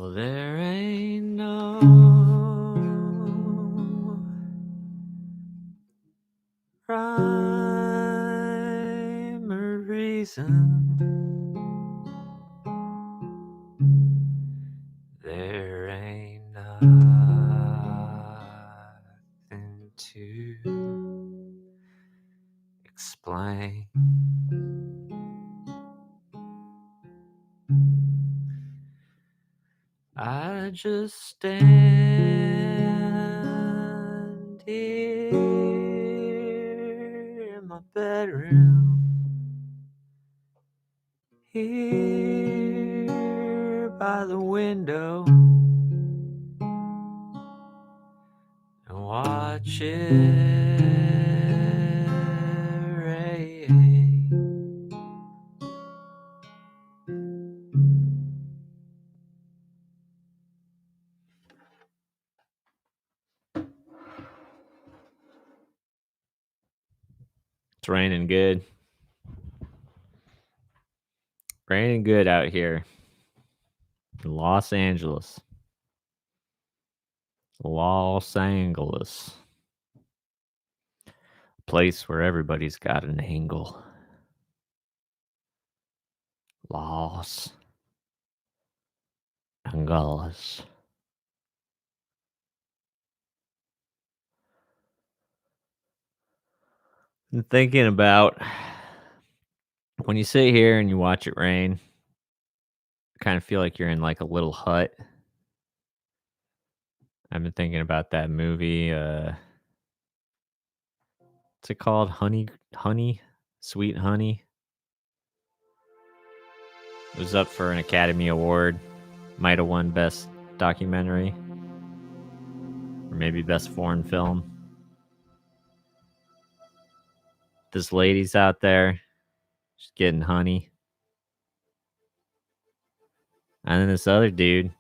Well, there ain't no rhyme or reason. There ain't nothing to explain. I just stand here in my bedroom, here by the window, and watch it rain. It's raining good. Raining good out here in Los Angeles. Los Angeles. A place where everybody's got an angle. Los Angeles. I'm thinking about when you sit here and you watch it rain, I kind of feel like you're in like a little hut. I've been thinking about that movie. What's it called? Honey, Sweet Honey. It was up for an Academy Award. Might have won Best Documentary. Or maybe Best Foreign Film. This lady's out there. She's getting honey. And then this other dude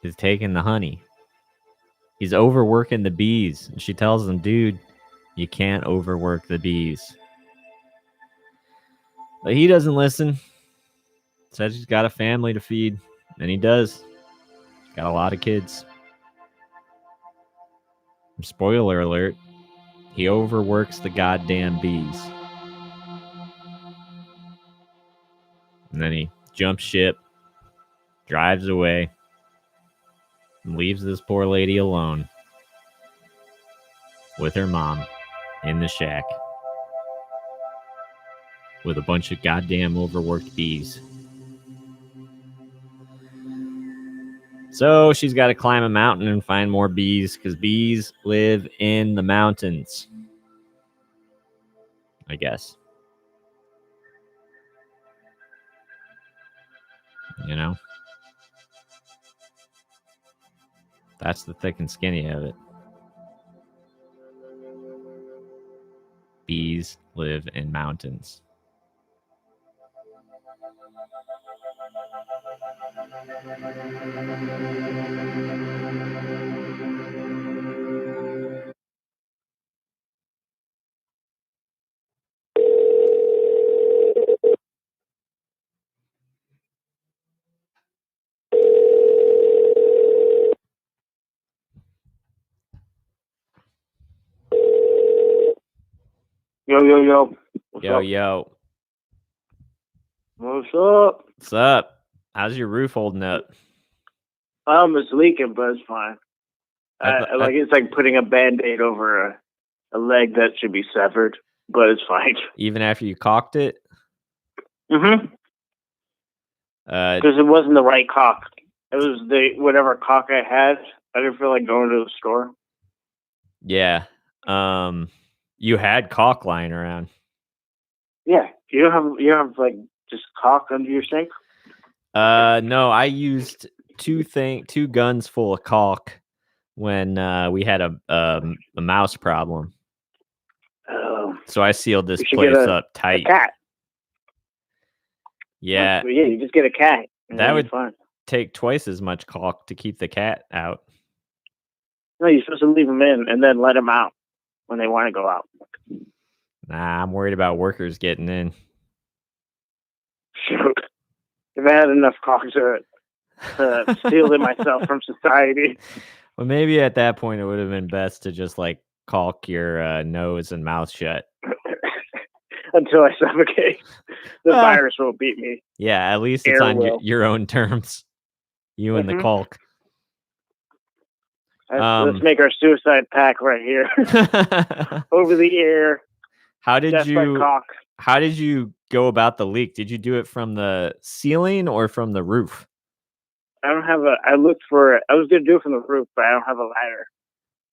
is taking the honey. He's overworking the bees. And she tells him, dude, you can't overwork the bees. But he doesn't listen. Says he's got a family to feed. And he does. Got a lot of kids. Spoiler alert. He overworks the goddamn bees. And then he jumps ship, drives away, and leaves this poor lady alone with her mom in the shack with a bunch of goddamn overworked bees. So she's got to climb a mountain and find more bees because bees live in the mountains. I guess. You know? That's the thick and skinny of it. Bees live in mountains. Yo. What's up? Yo. What's up? What's up? How's your roof holding up? It's leaking, but it's fine. It's like putting a Band-Aid over a leg that should be severed, but it's fine. Even after you caulked it? Mm-hmm. Because it wasn't the right caulk. It was whatever caulk I had. I didn't feel like going to the store. Yeah. You had caulk lying around. Yeah. You don't have like just caulk under your sink? No, I used two guns full of caulk when we had a mouse problem. Oh. So I sealed this place up tight. A cat. Yeah. Yeah, you just get a cat. That would take twice as much caulk to keep the cat out. No, you're supposed to leave them in and then let them out when they want to go out. Nah, I'm worried about workers getting in. Shoot. If I had enough caulk to it. shielding myself from society. Well, maybe at that point it would have been best to just like caulk your nose and mouth shut. Until I suffocate. The virus will beat me. Yeah, at least it's on your own terms. You and the caulk. Let's make our suicide pact right here. Over the air. How did you go about the leak? Did you do it from the ceiling or from the roof? I don't have I was gonna do it from the roof, but I don't have a ladder.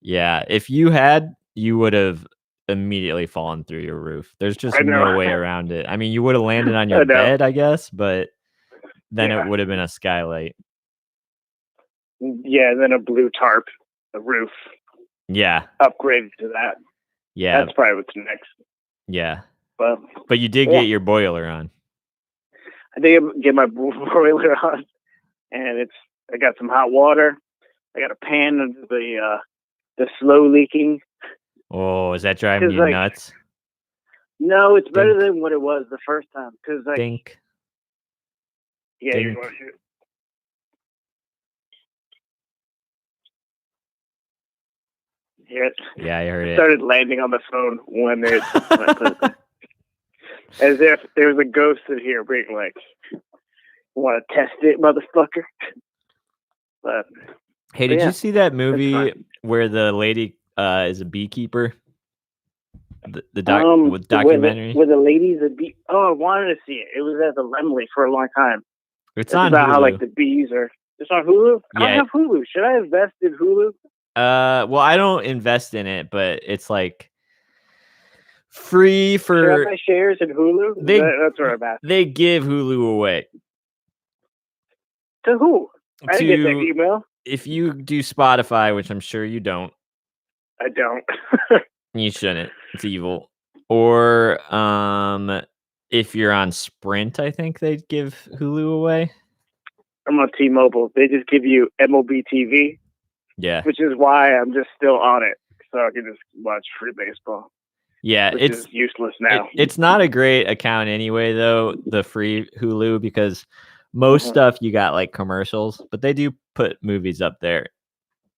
Yeah, if you had, you would have immediately fallen through your roof. There's just no way around it. I mean, you would have landed on your bed, I guess, but then it would have been a skylight. Yeah, then a blue tarp, a roof. Yeah. Upgrade to that. Yeah. That's probably what's next. Yeah. But you did get your boiler on. I did get my boiler on, and I got some hot water. I got a pan of the slow leaking. Oh, is that driving you nuts? No, it's better than what it was the first time. Cause Dink. Yeah, you want to shoot. Yeah, I heard it. Started landing on the phone when it as if there was a ghost in here being like, "Want to test it, motherfucker?" But hey, did you see that movie where the lady is a beekeeper? The documentary where the lady's a bee. Oh, I wanted to see it. It was at the Lemley for a long time. It's on about Hulu. How like the bees are. It's on Hulu. Yeah. I don't have Hulu. Should I invest in Hulu? Well, I don't invest in it, but it's like free for. Should I buy shares in Hulu? That's where I'm at. They give Hulu away. To who? I didn't get that email. If you do Spotify, which I'm sure you don't. I don't. You shouldn't. It's evil. Or if you're on Sprint, I think they give Hulu away. I'm on T-Mobile. They just give you MLB TV. Yeah. Which is why I'm just still on it, so I can just watch free baseball. Yeah, it's useless now. It's not a great account anyway, though, the free Hulu, because most stuff you got like commercials, but they do put movies up there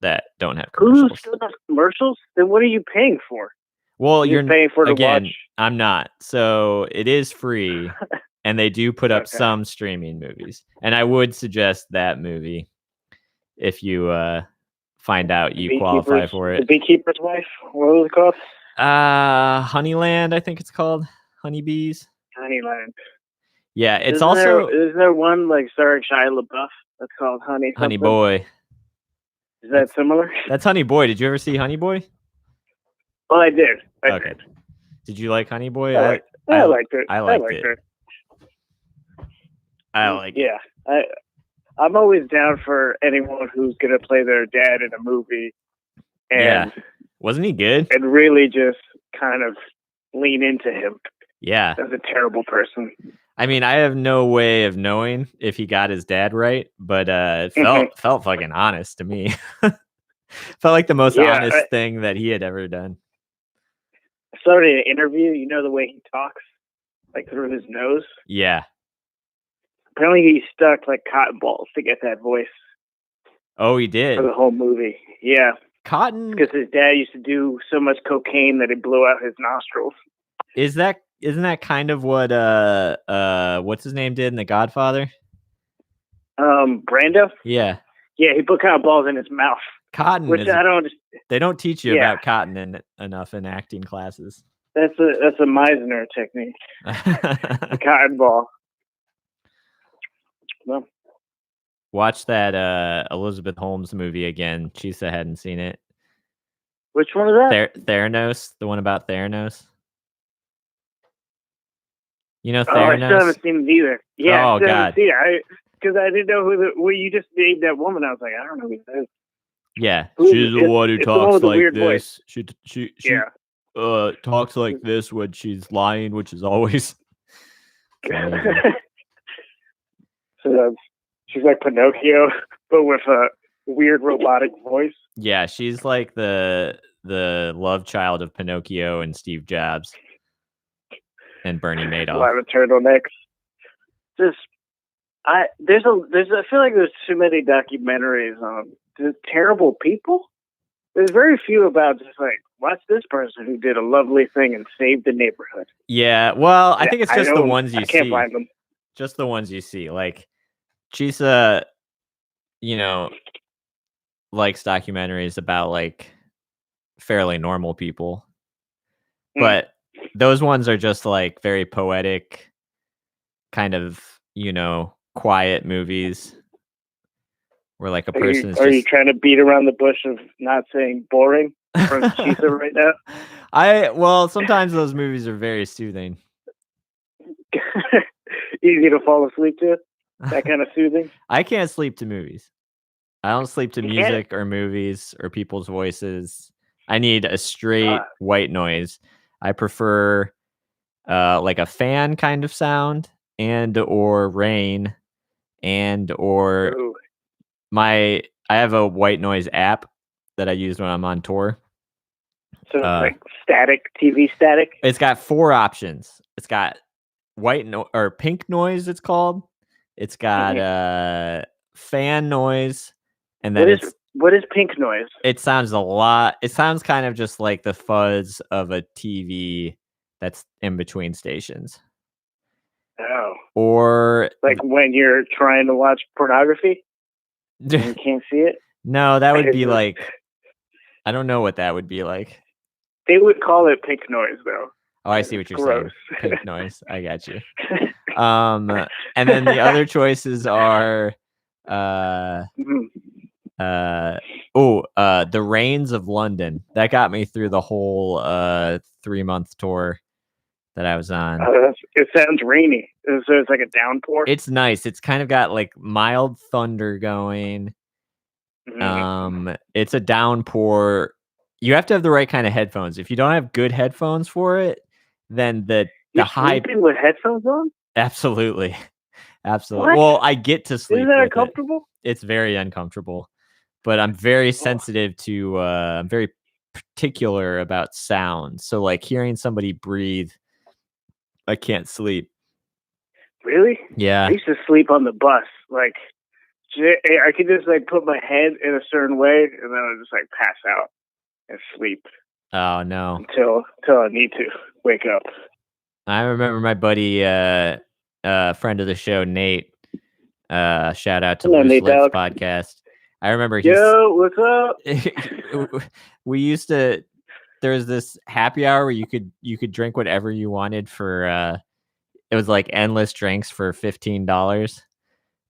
that don't have commercials. Hulu still has commercials? Then what are you paying for? Well, you're paying for to watch? I'm not. So it is free, and they do put up some streaming movies. And I would suggest that movie if you find out you qualify for it. The Beekeeper's Wife? What was it called? Honeyland, I think it's called. Honeybees. Honeyland. Yeah, it's Isn't there one like starring Shia LaBeouf that's called Honey? Honey Boy. Is that similar? That's Honey Boy. Did you ever see Honey Boy? Well, I did. Okay. Did you like Honey Boy? I liked it. I liked it. I like it. Yeah. I'm always down for anyone who's gonna play their dad in a movie. And wasn't he good? And really just kind of lean into him. Yeah. As a terrible person. I mean, I have no way of knowing if he got his dad right, but it felt fucking honest to me. Felt like the most honest thing that he had ever done. I started an interview. You know the way he talks, like through his nose. Yeah. Apparently, he stuck like cotton balls to get that voice. Oh, he did for the whole movie. Yeah, cotton because his dad used to do so much cocaine that it blew out his nostrils. Isn't that kind of what what's his name did in The Godfather? Brando. Yeah. Yeah, he put cotton balls in his mouth. Cotton, which I don't understand. They don't teach you about cotton enough in acting classes. That's a Meisner technique. The cotton ball. Well, watch that Elizabeth Holmes movie again. Chisa hadn't seen it. Which one is that? Theranos, the one about Theranos. You know Theranos? Oh, I still haven't seen it either. Yeah, oh, God. Because I didn't know who you just named that woman. I was like, I don't know who that is. Yeah, she's the one who talks like this. Voice. She talks like this when she's lying, which is always. So she's like Pinocchio, but with a weird robotic voice. Yeah, she's like the love child of Pinocchio and Steve Jobs and Bernie Madoff. A lot of turtlenecks. I feel like there's too many documentaries on just terrible people. There's very few about just like, watch this person who did a lovely thing and saved the neighborhood. Yeah, well, I think it's just the ones you see. I can't find them. Just the ones you see. Like, Chisa, likes documentaries about like fairly normal people. But those ones are just like very poetic, kind of, quiet movies where like a person is Are you trying to beat around the bush of not saying boring from Chisa right now? Well, sometimes those movies are very soothing. Easy to fall asleep to? That kind of soothing? I can't sleep to movies. I don't sleep to music or movies or people's voices. I need a straight white noise. I prefer like a fan kind of sound and or rain and or I have a white noise app that I use when I'm on tour. So like TV static? It's got 4 options. It's got or pink noise, it's called. It's got fan noise, and then what is pink noise? It sounds it sounds kind of just like the fuzz of a TV that's in between stations. Oh. Or like when you're trying to watch pornography and you can't see it? No, that would be like, I don't know what that would be like. They would call it pink noise though. Oh, I see what you're saying. Pink noise. I got you. And then the other choices are The Rains of London. That got me through the whole 3-month tour that I was on. It sounds rainy. So it's like a downpour. It's nice. It's kind of got like mild thunder going. It's a downpour. You have to have the right kind of headphones. If you don't have good headphones for it, then the high with headphones on? Absolutely. What? Well, I get to sleep. Isn't that uncomfortable? It's very uncomfortable. But I'm very sensitive to I'm very particular about sound. So like hearing somebody breathe, I can't sleep. Really? Yeah. I used to sleep on the bus. Like I could just like put my head in a certain way and then I would just like pass out and sleep. Oh no. Until I need to wake up. I remember my buddy friend of the show, Nate. Shout out to Loose Lips podcast. I remember Yo, what's up? We used to. There was this happy hour where you could drink whatever you wanted for. It was like endless drinks for $15,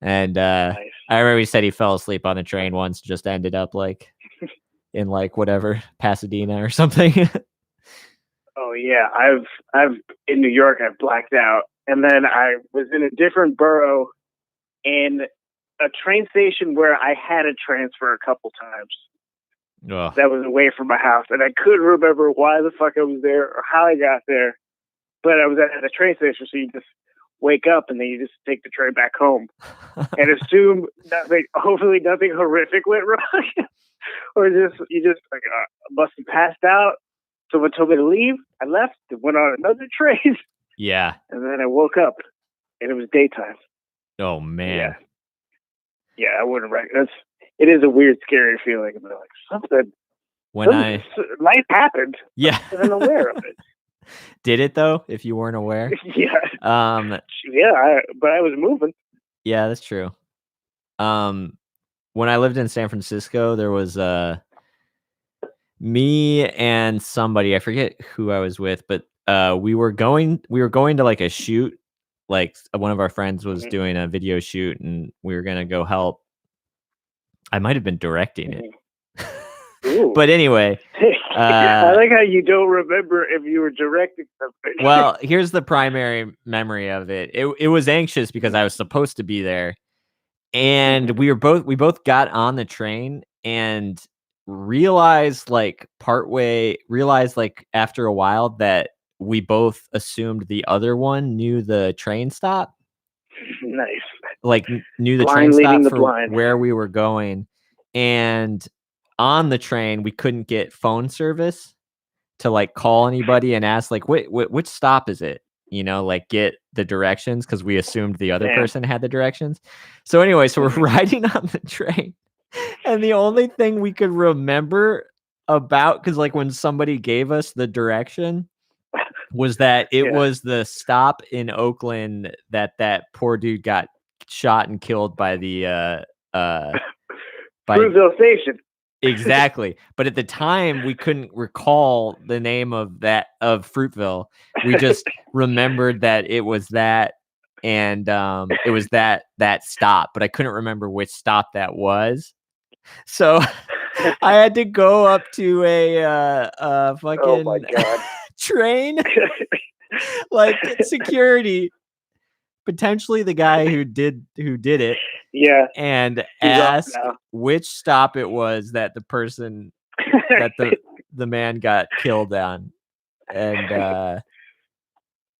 and nice. I remember he said he fell asleep on the train once, just ended up like in like whatever Pasadena or something. Oh yeah, I've in New York. I've blacked out, and then I was in a different borough in a train station where I had to transfer a couple times. Ugh. That was away from my house, and I couldn't remember why the fuck I was there or how I got there. But I was at a train station, so you just wake up and then you just take the train back home and assume nothing horrific went wrong, or you just like must have passed out. Someone told me to leave. I left and went on another train. Yeah. And then I woke up and it was daytime. Oh man. Yeah, I wouldn't recommend. It is a weird, scary feeling. But like life happened. Yeah. I wasn't aware of it. Did it though? If you weren't aware? Yeah. Yeah, but I was moving. Yeah, that's true. When I lived in San Francisco, there was me and somebody, I forget who I was with, but we were going to like a shoot. Like one of our friends was doing a video shoot and we were going to go help. I might have been directing it. But anyway, I like how you don't remember if you were directing something. Well, here's the primary memory of it. It was anxious because I was supposed to be there. And we both got on the train and realized after a while that we both assumed the other one knew the train stop. Nice. Like knew the train stop for where we were going. And on the train, we couldn't get phone service to like call anybody and ask like, which stop is it? like get the directions because we assumed the other Damn. person had the directions. So anyway, so we're riding on the train, and the only thing we could remember about, because like when somebody gave us the direction, was that it was the stop in Oakland that poor dude got shot and killed by the by Fruitville Station. Exactly. But at the time we couldn't recall the name of Fruitville. We just remembered that it was that, and it was that stop, but I couldn't remember which stop that was. So I had to go up to a fucking Oh my God. train, like security, potentially the guy who did it. Yeah. And ask which stop it was that the person that the man got killed on. And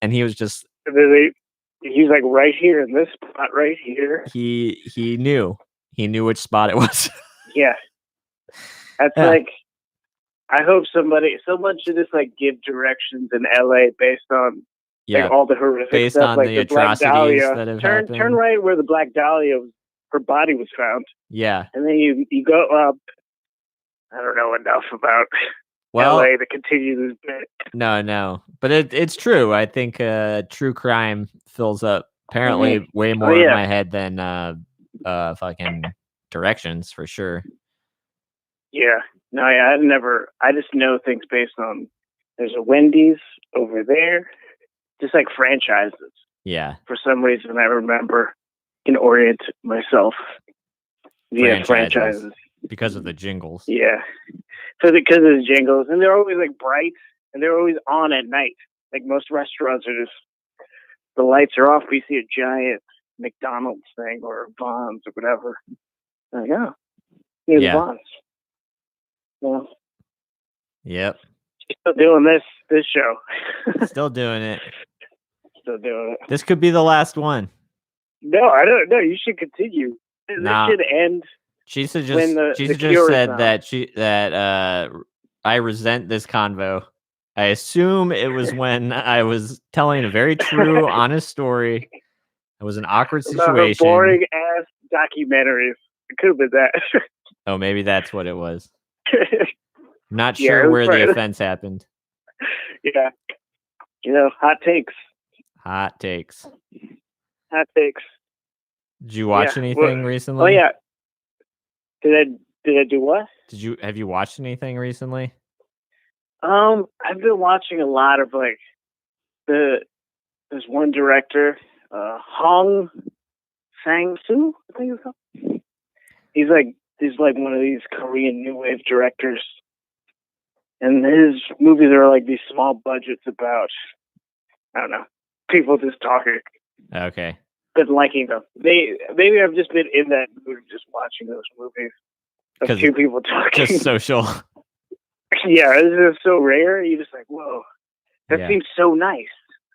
he was just he's like right here in this spot right here. He knew which spot it was. Yeah. That's like, I hope someone should just like give directions in LA based on like all the horrific based stuff, on like the the Black atrocities Dahlia. that have turn happened. right where the Black Dahlia her body was found. Yeah. And then you go up. I don't know enough about LA to continue this bit. No. But it's true. I think true crime fills up apparently way more in my head than fucking directions for sure. Yeah. No, yeah, I just know things based on, there's a Wendy's over there. Just like franchises. Yeah. For some reason I remember can orient myself via franchises. Because of the jingles. Yeah. Because of the jingles. And they're always like bright and they're always on at night. Like most restaurants are just, the lights are off. We see a giant McDonald's thing or Vons or whatever. Like, oh, here's Vons. Well, yep. She's still doing this show. Still doing it. Still doing it. This could be the last one. No, I don't know. You should continue. This should end. She just said that I resent this convo. I assume it was when I was telling a very true, honest story. It was an awkward situation. Boring ass documentaries. It could have been that. Oh, maybe that's what it was. Not sure where the offense happened. Yeah. Hot takes. Hot takes. Hot takes. Did you watch anything recently? Oh yeah. Did I do what? Have you watched anything recently? I've been watching a lot of like there's one director, Hong Sang-soo, I think it's called. He's like one of these Korean new wave directors. And his movies are like these small budgets about, I don't know, people just talking. Okay. Been liking them. Maybe I've just been in that mood of just watching those movies of two people talking. Just social. Yeah, it's just so rare. You're just like, whoa, that seems so nice.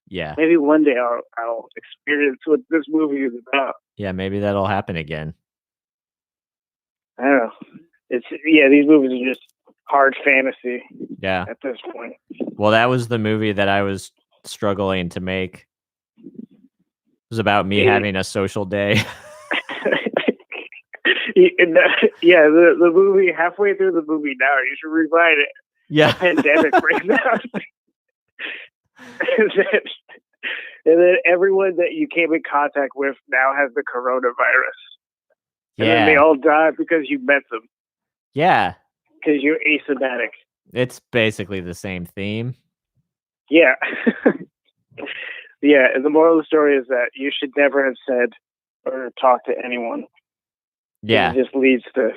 Yeah. Maybe one day I'll experience what this movie is about. Yeah, maybe that'll happen again. I don't know. These movies are just hard fantasy. Yeah. At this point. Well, that was the movie that I was struggling to make. It was about me having a social day. The movie, halfway through the movie now, you should rewind it. Yeah. The pandemic breaks out. And then everyone that you came in contact with now has the coronavirus. And then they all die because you met them. Yeah. Because you're asymptomatic. It's basically the same theme. Yeah. Yeah, and the moral of the story is that you should never have said or talked to anyone. Yeah. It just leads to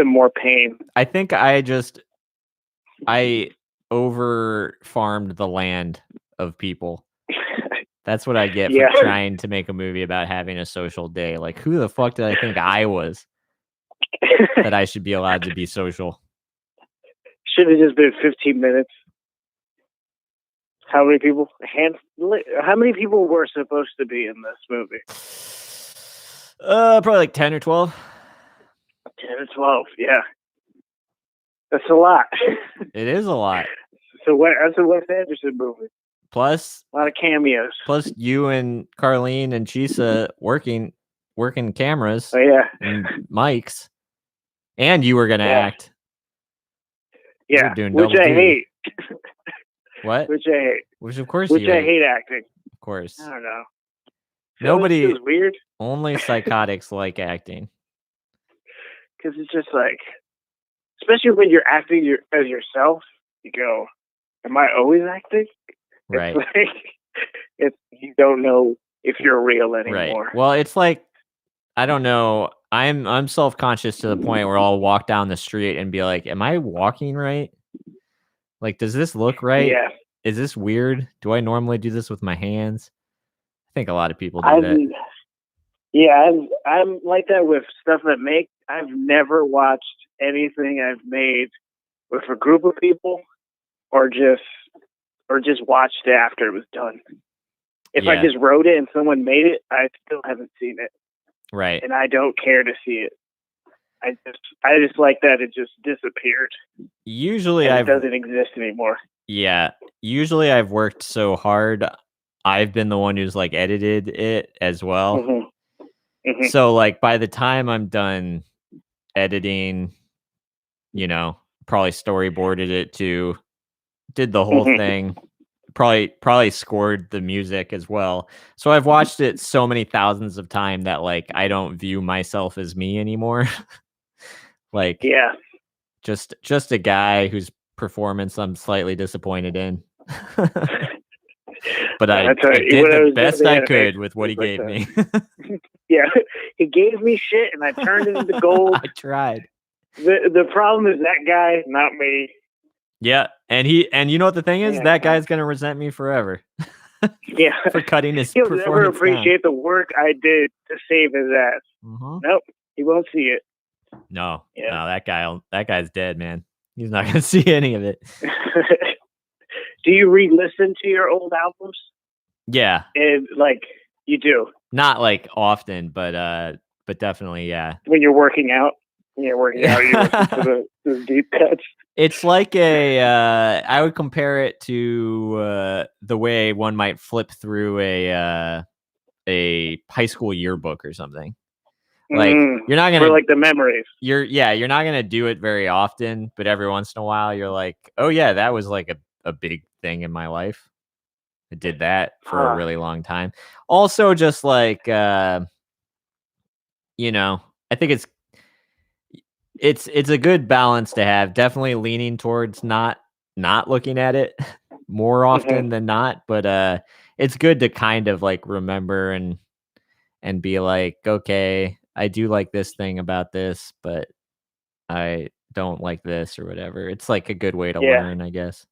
more pain. I think I over farmed the land of people. That's what I get for trying to make a movie about having a social day. Like, who the fuck did I think I was that I should be allowed to be social? Should have just been 15 minutes. How many people? How many people were supposed to be in this movie? Probably like 10 or 12. 10 or 12, yeah. That's a lot. It is a lot. So that's a Wes Anderson movie. Plus, a lot of cameos. plus you and Carlene and Chisa working cameras Oh yeah, and mics, and you were gonna act. You were yeah, doing which double I duty. hate. What? Which I hate. Which of course Which you I hate. hate acting. Of course. I don't know. Nobody. It feels weird Only psychotics like acting. because it's just like, especially when you're acting as yourself, you go, "Am I always acting?" Right. It's like you don't know if you're real anymore. Right. Well, it's like, I don't know. I'm self-conscious to the point where I'll walk down the street and be like, "Am I walking right? Like, does this look right? Yeah. Is this weird? Do I normally do this with my hands?" I think a lot of people do that. Yeah, I'm like that with stuff that make. I've never watched anything I've made with a group of people, or just watched it after it was done. If I just wrote it and someone made it, I still haven't seen it. Right. And I don't care to see it. I just like that it just disappeared. Usually it doesn't exist anymore. Yeah. Usually I've worked so hard. I've been the one who's like edited it as well. Mm-hmm. Mm-hmm. So like by the time I'm done editing, you know, probably storyboarded it too, did the whole thing, probably scored the music as well. So I've watched it so many thousands of times that like I don't view myself as me anymore. Like, yeah, just a guy whose performance I'm slightly disappointed in. But I did the best I could with what he gave me. Yeah, he gave me shit and I turned it into gold. I tried. The problem is that guy, not me. Yeah, and you know what the thing is? Yeah, that guy's gonna resent me forever. Yeah, for cutting his He'll performance never appreciate down. the work I did to save his ass. Mm-hmm. Nope, he won't see it. No, that guy's dead, man. He's not gonna see any of it. Do you re-listen to your old albums? Yeah, and like you do. Not like often, but definitely, yeah. When you're working out, you listen to the deep cuts. It's like I would compare it to the way one might flip through a high school yearbook or something. Like you're not gonna for like the memories. You're not gonna do it very often, but every once in a while you're like, oh yeah, that was like a big thing in my life. I did that for a really long time. Also, just like you know, I think it's a good balance to have. Definitely leaning towards not looking at it more often than not, but it's good to kind of like remember and be like, okay, I do like this thing about this, but I don't like this or whatever. It's like a good way to learn, I guess.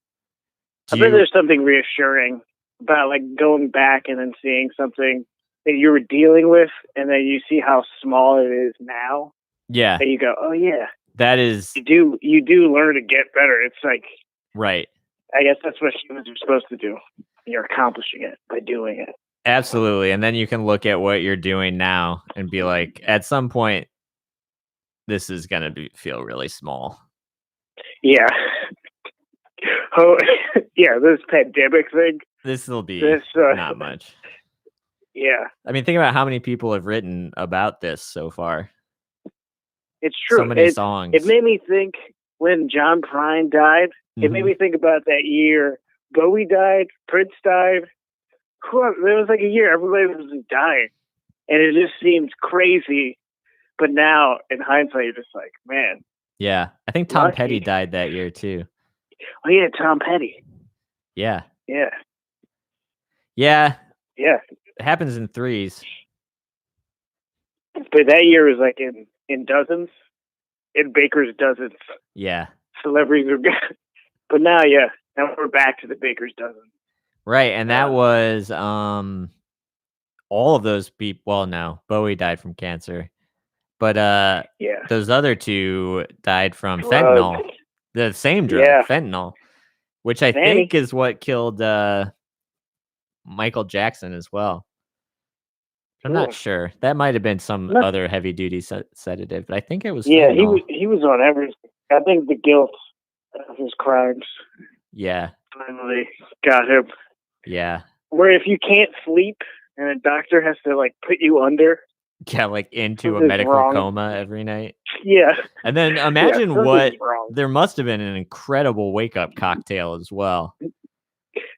I bet there's something reassuring about like going back and then seeing something that you were dealing with, and then you see how small it is now. Yeah. And you go, oh yeah, that is. You do learn to get better. It's like, right. I guess that's what humans are supposed to do. You're accomplishing it by doing it. Absolutely. And then you can look at what you're doing now and be like, at some point, this is going to feel really small. Yeah. Oh, yeah, this pandemic thing. This will be not much. Yeah. I mean, think about how many people have written about this so far. It's true. So many songs. It made me think when John Prine died, it made me think about that year. Bowie died, Prince died. There was like a year everybody was dying. And it just seemed crazy. But now, in hindsight, you're just like, man. Yeah. I think Tom Petty died that year, too. Oh, yeah, Tom Petty. Yeah. Yeah. Yeah. Yeah. It happens in threes. But that year was like in dozens. In Baker's dozens. Yeah. Celebrities are good. But now, now we're back to the Baker's dozen. Right. And that was all of those people. Well, no, Bowie died from cancer. But those other two died from fentanyl. The same drug, fentanyl, which I think is what killed Michael Jackson as well. I'm not sure. That might have been some other heavy duty sedative, but I think it was. Yeah, fentanyl. he was on everything. I think the guilt of his crimes. Yeah. Finally got him. Yeah. where if you can't sleep and a doctor has to like put you under. Yeah, like into a Something's medical wrong. coma every night. Yeah. And then Yeah, imagine what something's wrong. there must have been an incredible wake up cocktail as well.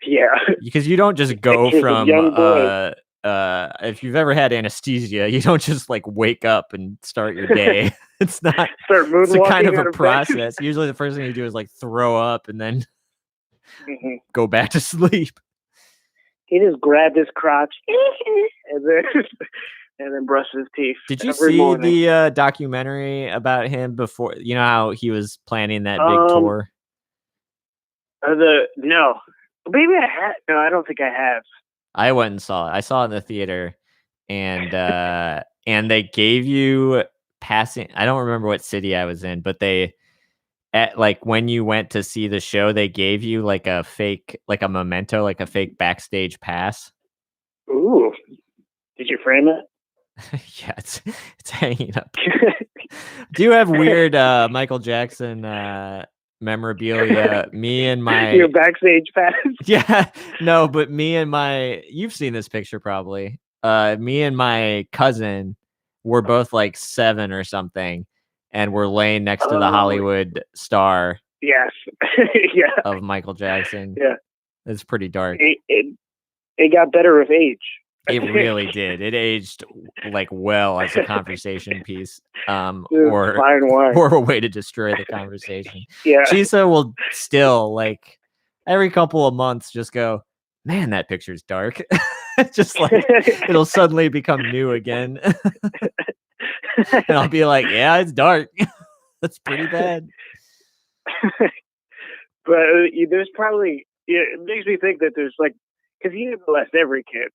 Yeah. Because you don't just go Pictures of from young boys. if you've ever had anesthesia, you don't just like wake up and start your day. It's not Start it's a kind moonwalking of out a of bed. process. Usually the first thing you do is like throw up and then Mhm. go back to sleep. He just grabbed his crotch and then brushed his teeth. Did you every see morning. the documentary about him before? You know how he was planning that big tour? No. Maybe I had. No, I don't think I have. I went and saw it. I saw it in the theater, and they gave you passing. I don't remember what city I was in, but like when you went to see the show, they gave you like a fake, like a memento, like a fake backstage pass. Ooh. Did you frame it? Yeah, it's hanging up. Do you have weird Michael Jackson memorabilia? Me and my your backstage pass. Yeah, no, but me and my you've seen this picture probably. Me and my cousin were both like 7 or something, and we're laying next to the Hollywood star. Yes. Yeah. Of Michael Jackson. Yeah. It's pretty dark. It got better with age. It really did. It aged like well as a conversation piece, or a way to destroy the conversation. Yeah. Chisa will still like every couple of months just go, man, that picture's dark. Just like it'll suddenly become new again. And I'll be like, yeah, it's dark. That's pretty bad. But there's probably, it makes me think that there's like, because you molest every kid.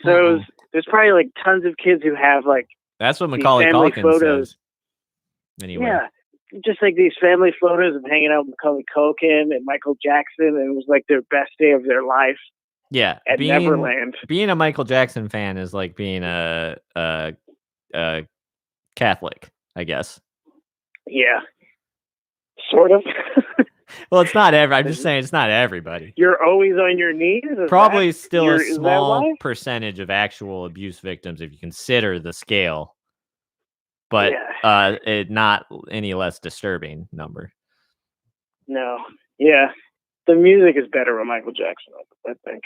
So there's probably like tons of kids who have like. That's what Macaulay Culkin says. Anyway. Yeah. Just like these family photos of hanging out with Macaulay Culkin and Michael Jackson, and it was like their best day of their life. Yeah, at Neverland. Being a Michael Jackson fan is like being a Catholic, I guess. Yeah, sort of. Well, it's not I'm just saying it's not everybody. You're always on your knees. Probably still a small percentage of actual abuse victims if you consider the scale, but it not any less disturbing number. No, yeah, the music is better with Michael Jackson, I think.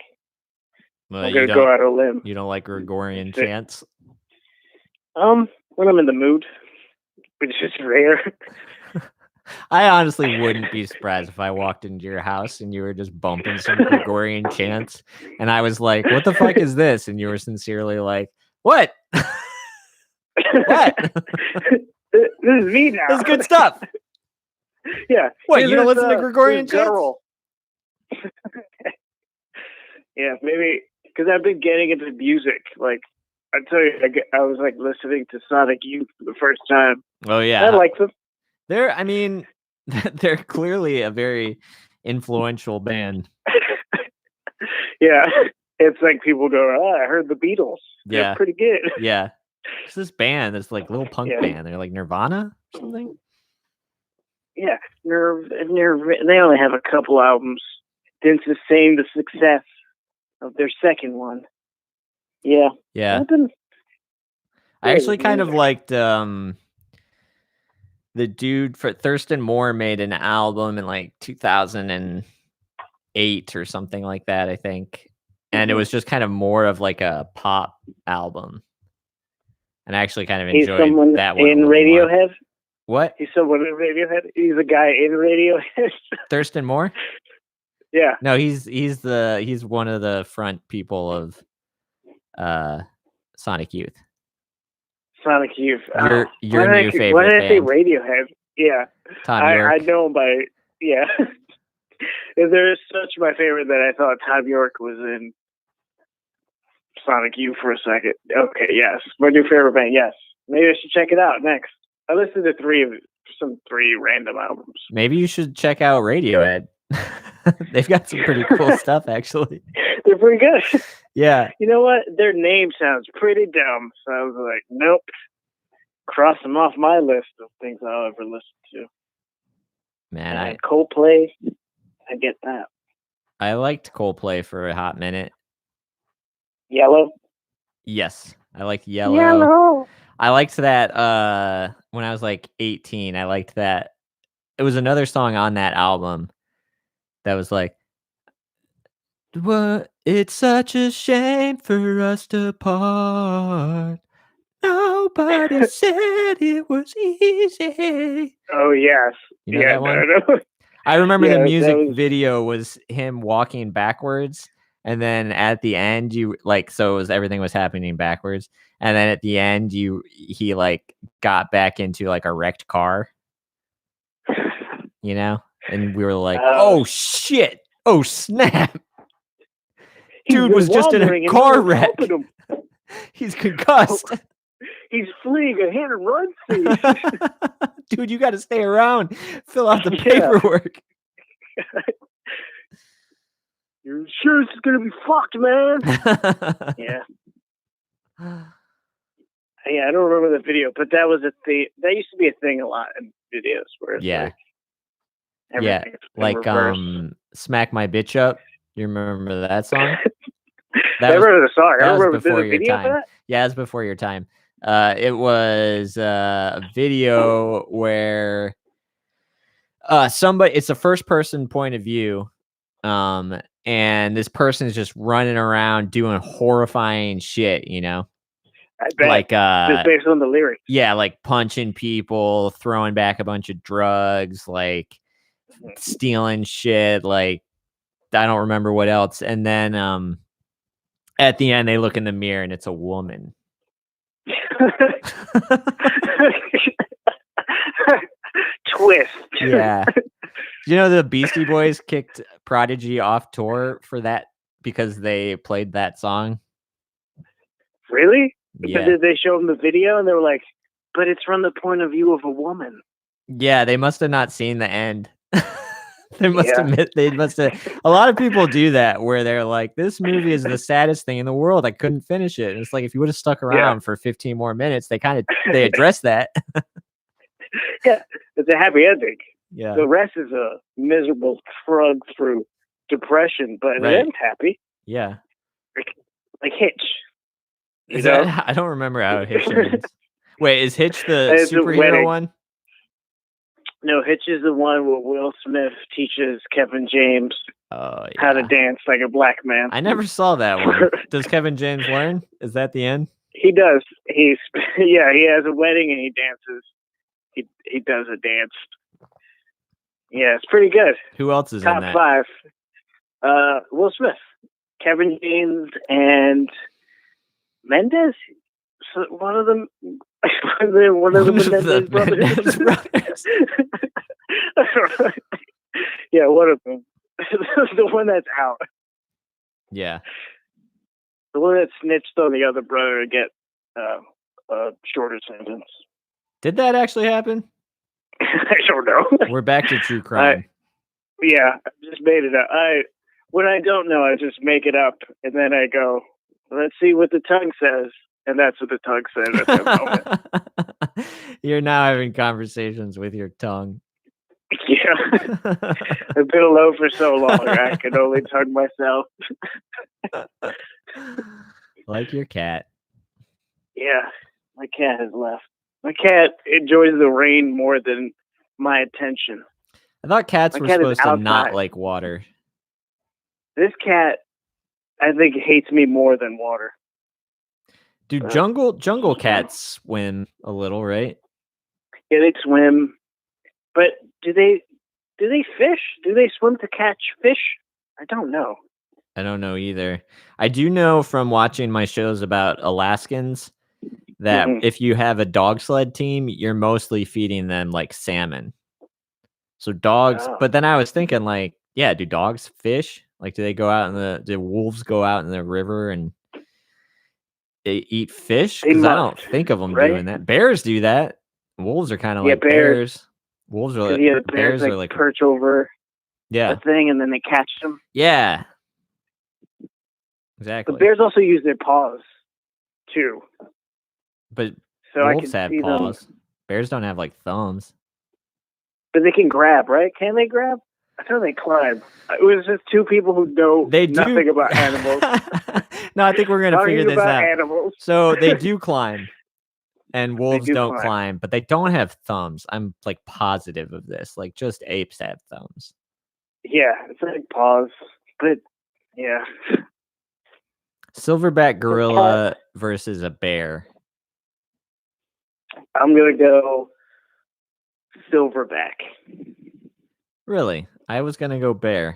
Well, I'm gonna go out on a limb. You don't like Gregorian chants? When I'm in the mood, which is rare. I honestly wouldn't be surprised if I walked into your house and you were just bumping some Gregorian chants, and I was like, "What the fuck is this?" And you were sincerely like, "What? What? This is me now. This is good stuff." Yeah. What? You don't listen to Gregorian chants? Yeah, maybe because I've been getting into music. Like I tell you, I was like listening to Sonic Youth for the first time. Oh yeah, I like them. They're clearly a very influential band. Yeah, it's like people go, "Oh, I heard the Beatles. Yeah, they're pretty good." Yeah, it's this band, this like little punk band. They're like Nirvana or something. Yeah, they only have a couple albums. Didn't sustain the success of their second one. Yeah. I actually kind of liked the dude for Thurston Moore made an album in like 2008 or something like that, I think. And it was just kind of more of like a pop album. And I actually kind of enjoyed that one. In Radiohead? More. What? He's someone in Radiohead? He's a guy in Radiohead? Thurston Moore? Yeah. No, he's one of the front people of Sonic Youth. Sonic Youth. Your new favorite Why did I say band. Radiohead? Yeah. I know him by, yeah. There's such my favorite that I thought Tom York was in Sonic Youth for a second. Okay, yes. My new favorite band, yes. Maybe I should check it out next. I listened to three random albums. Maybe you should check out Radiohead. They've got some pretty cool stuff, actually. They're pretty good. Yeah. You know what? Their name sounds pretty dumb. So I was like, nope. Cross them off my list of things I'll ever listen to. Man, Coldplay, I get that. I liked Coldplay for a hot minute. Yellow. Yes, I liked Yellow. Yellow. I liked that when I was like 18. I liked that. It was another song on that album that was like, "What? It's such a shame for us to part. Nobody said it was easy." Oh yes. You know Yeah. that one? No. I remember the Yeah, music that was- video was him walking backwards, and then at the end, you like so it was everything was happening backwards, and then at the end, he like got back into like a wrecked car, you know, and we were like, "Oh shit! Oh snap! he's Dude been was just in a wandering and car no one's wreck. helping him. He's concussed." He's fleeing a hit and run scene. Dude, you got to stay around, fill out the Yeah. paperwork. Your insurance is gonna be fucked, man. Yeah. Yeah, I don't remember the video, but that was a thing. That used to be a thing a lot in videos where it's Yeah. like Yeah, everything's in like reverse. "Smack My Bitch Up." You remember that song? I remember the song. I that don't was remember before the your video for time. that. Yeah, it was before your time. It was a video where it's a first person point of view, and this person is just running around doing horrifying shit, you know, I bet. like Just based on the lyrics. yeah, like punching people, throwing back a bunch of drugs, like stealing shit, like I don't remember what else. And then at the end they look in the mirror and it's a woman. Twist. Yeah. You know the Beastie Boys kicked Prodigy off tour for that because they played that song? Really? Yeah. Did they show them the video and they were like, but it's from the point of view of a woman. Yeah, they must have not seen the end. They must have. A lot of people do that where they're like, this movie is the saddest thing in the world. I couldn't finish it. And it's like, if you would have stuck around for 15 more minutes, they address that. Yeah, it's a happy ending. Yeah. The rest is a miserable slug through depression, but it ends happy. Yeah. Like Hitch. I don't remember how Hitch ends. Wait, is Hitch the superhero one? No, Hitch is the one where Will Smith teaches Kevin James how to dance like a black man. I never saw that one. Does Kevin James learn? Is that the end? He does. He has a wedding and he dances. He does a dance. Yeah, it's pretty good. Who else is Top in that? 5. Will Smith, Kevin James, and Mendes. So one of them. One of the Menendez brothers. Yeah, one of them. The one that's out. Yeah. The one that snitched on the other brother to get a shorter sentence. Did that actually happen? I don't know. We're back to true crime. I just made it up. When I don't know, I just make it up, and then I go, let's see what the tongue says. And that's what the tongue said at that moment. You're now having conversations with your tongue. Yeah. I've been alone for so long, I can only tongue myself. Like your cat. Yeah, my cat has left. My cat enjoys the rain more than my attention. I thought cats were supposed to not like water. This cat, I think, hates me more than water. Dude, jungle cats swim a little, right? Yeah, they swim. But do they fish? Do they swim to catch fish? I don't know. I don't know either. I do know from watching my shows about Alaskans that if you have a dog sled team, you're mostly feeding them like salmon. So dogs, but then I was thinking like, yeah, do dogs fish? Like, do they go out do wolves go out in the river and they eat fish? Because I don't think of them doing that. Bears do that. Wolves are kind of like bears. Wolves are like bears are like perch over the thing and then they catch them. Yeah. Exactly. But bears also use their paws too. But so wolves have paws. Bears don't have like thumbs. But they can grab, right? Can they grab? I thought they climb. It was just two people who know nothing about animals. No, I think we're gonna figure this out. Animals. So they do climb, and wolves don't climb, but they don't have thumbs. I'm like positive of this. Like just apes have thumbs. Yeah, it's like paws, but yeah. Silverback gorilla versus a bear. I'm gonna go silverback. Really? I was gonna go bear.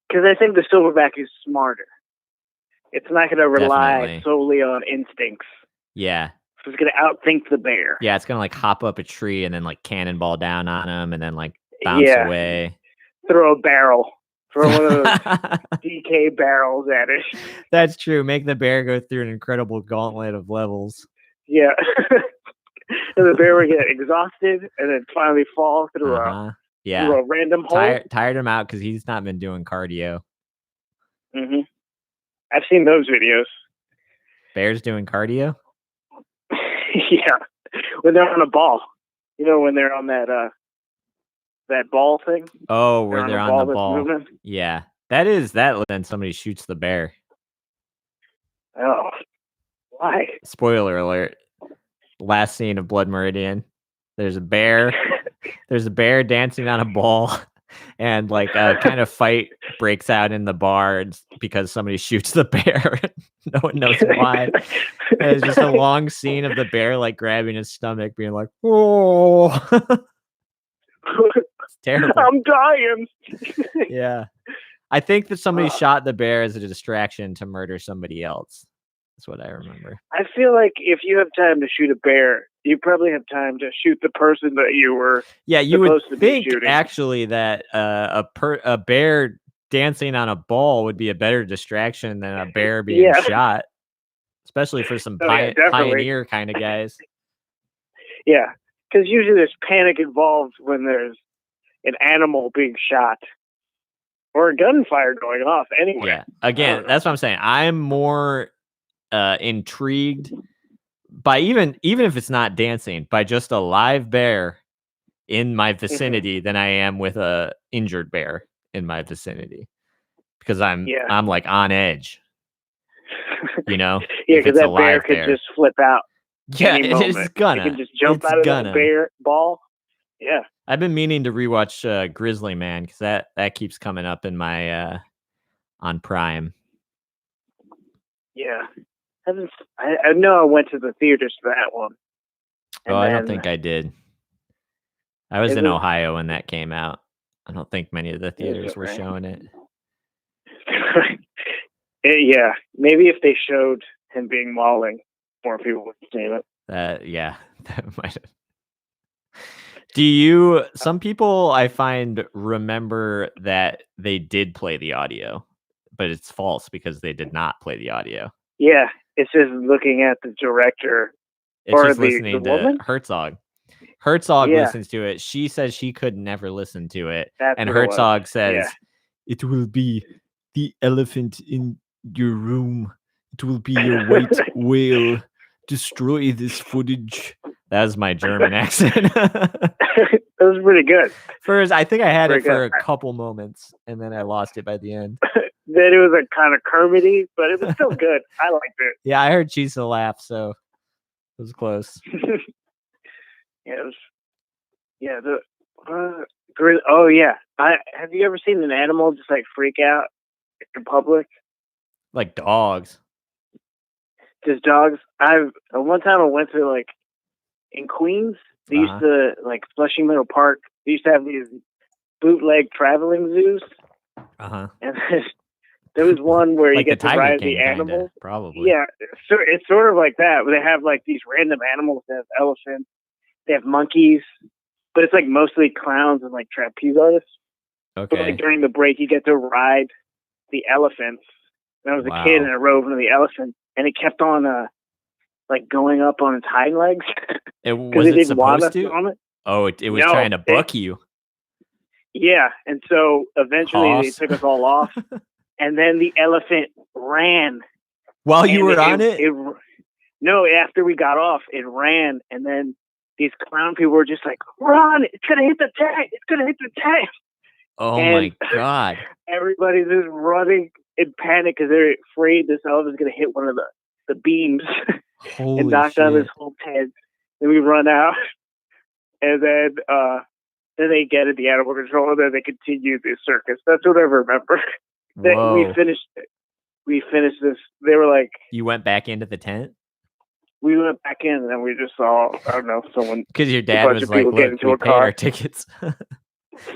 Because I think the silverback is smarter. It's not gonna rely solely on instincts. Yeah. So it's gonna outthink the bear. Yeah, it's gonna like hop up a tree and then like cannonball down on him and then like bounce away. Throw a barrel. Throw one of those DK barrels at it. That's true. Make the bear go through an incredible gauntlet of levels. Yeah. And the bear would get exhausted and then finally fall through a random hole. Tired him out because he's not been doing cardio. Mm-hmm. I've seen those videos. Bears doing cardio? Yeah. When they're on a ball. You know, when they're on that ball thing? Oh, where they're on the ball. Yeah. Then somebody shoots the bear. Oh. Why? Spoiler alert. Last scene of Blood Meridian. There's a bear. There's a bear dancing on a ball. And like a kind of fight breaks out in the bar because somebody shoots the bear. No one knows why. And it's just a long scene of the bear like grabbing his stomach, being like, "Oh." It's terrible. I'm dying. Yeah. I think that somebody shot the bear as a distraction to murder somebody else. That's what I remember. I feel like if you have time to shoot a bear, you probably have time to shoot the person that you were. Yeah, you would think actually that a bear dancing on a ball would be a better distraction than a bear being shot, especially for some pioneer kind of guys. Yeah, because usually there's panic involved when there's an animal being shot or a gunfire going off. Anyway, yeah. Again, that's what I'm saying. I'm more intrigued by even if it's not dancing, by just a live bear in my vicinity than I am with a injured bear in my vicinity, because I'm like on edge, you know. Yeah, because that bear could just flip out. Yeah, it's gonna. It can just jump out of that bear ball. Yeah, I've been meaning to rewatch Grizzly Man because that keeps coming up in my on Prime. Yeah. I know I went to the theaters for that one. Oh, I don't think I did. I was in Ohio when that came out. I don't think many of the theaters were showing it. Yeah, maybe if they showed him being mauling, more people would see it. Yeah, that might have. Some people I find remember that they did play the audio, but it's false because they did not play the audio. Yeah. It's just looking at the director. It's or just listening to Herzog. Herzog listens to it. She says she could never listen to it. And Herzog says, "It will be the elephant in your room. It will be your white whale. Destroy this footage." That was my German accent. That was pretty good. I think I had it for a couple moments, and then I lost it by the end. Then it was a kind of Kermity, but it was still good. I liked it. Yeah, I heard Chisa laugh, so it was close. Yeah, it was. Yeah, oh yeah. Have you ever seen an animal just like freak out in public? Like dogs. Just dogs. One time I went to like in Queens. They used to like Flushing Meadow Park. They used to have these bootleg traveling zoos. And there was one where like you get to ride the animals. Probably. Yeah, so it's sort of like that. Where they have like these random animals. They have elephants. They have monkeys. But it's like mostly clowns and like trapeze artists. Okay. But like during the break, you get to ride the elephants. And I was a kid and I rode one of the elephants, and it kept on like going up on its hind legs. Was it supposed to? On it. Oh, it was trying to buck you. Yeah, and so eventually they took us all off, and then the elephant ran. While you were on it? No, after we got off, it ran, and then these clown people were just like, "Run! It's gonna hit the tank! It's gonna hit the tank!" Oh And my god. everybody's just running in panic because they're afraid this elephant's going to hit one of the beams and Holy knock down his shit. whole tent. Then we run out, and then they get at the animal control, and then they continue the circus. That's what I remember. That we Whoa. finished it. We finished this. They were like, You went back into the tent? we went back in, and then we just saw, I don't know, someone, Because your a dad bunch was of like, people get look, into we a paid car. our tickets. We're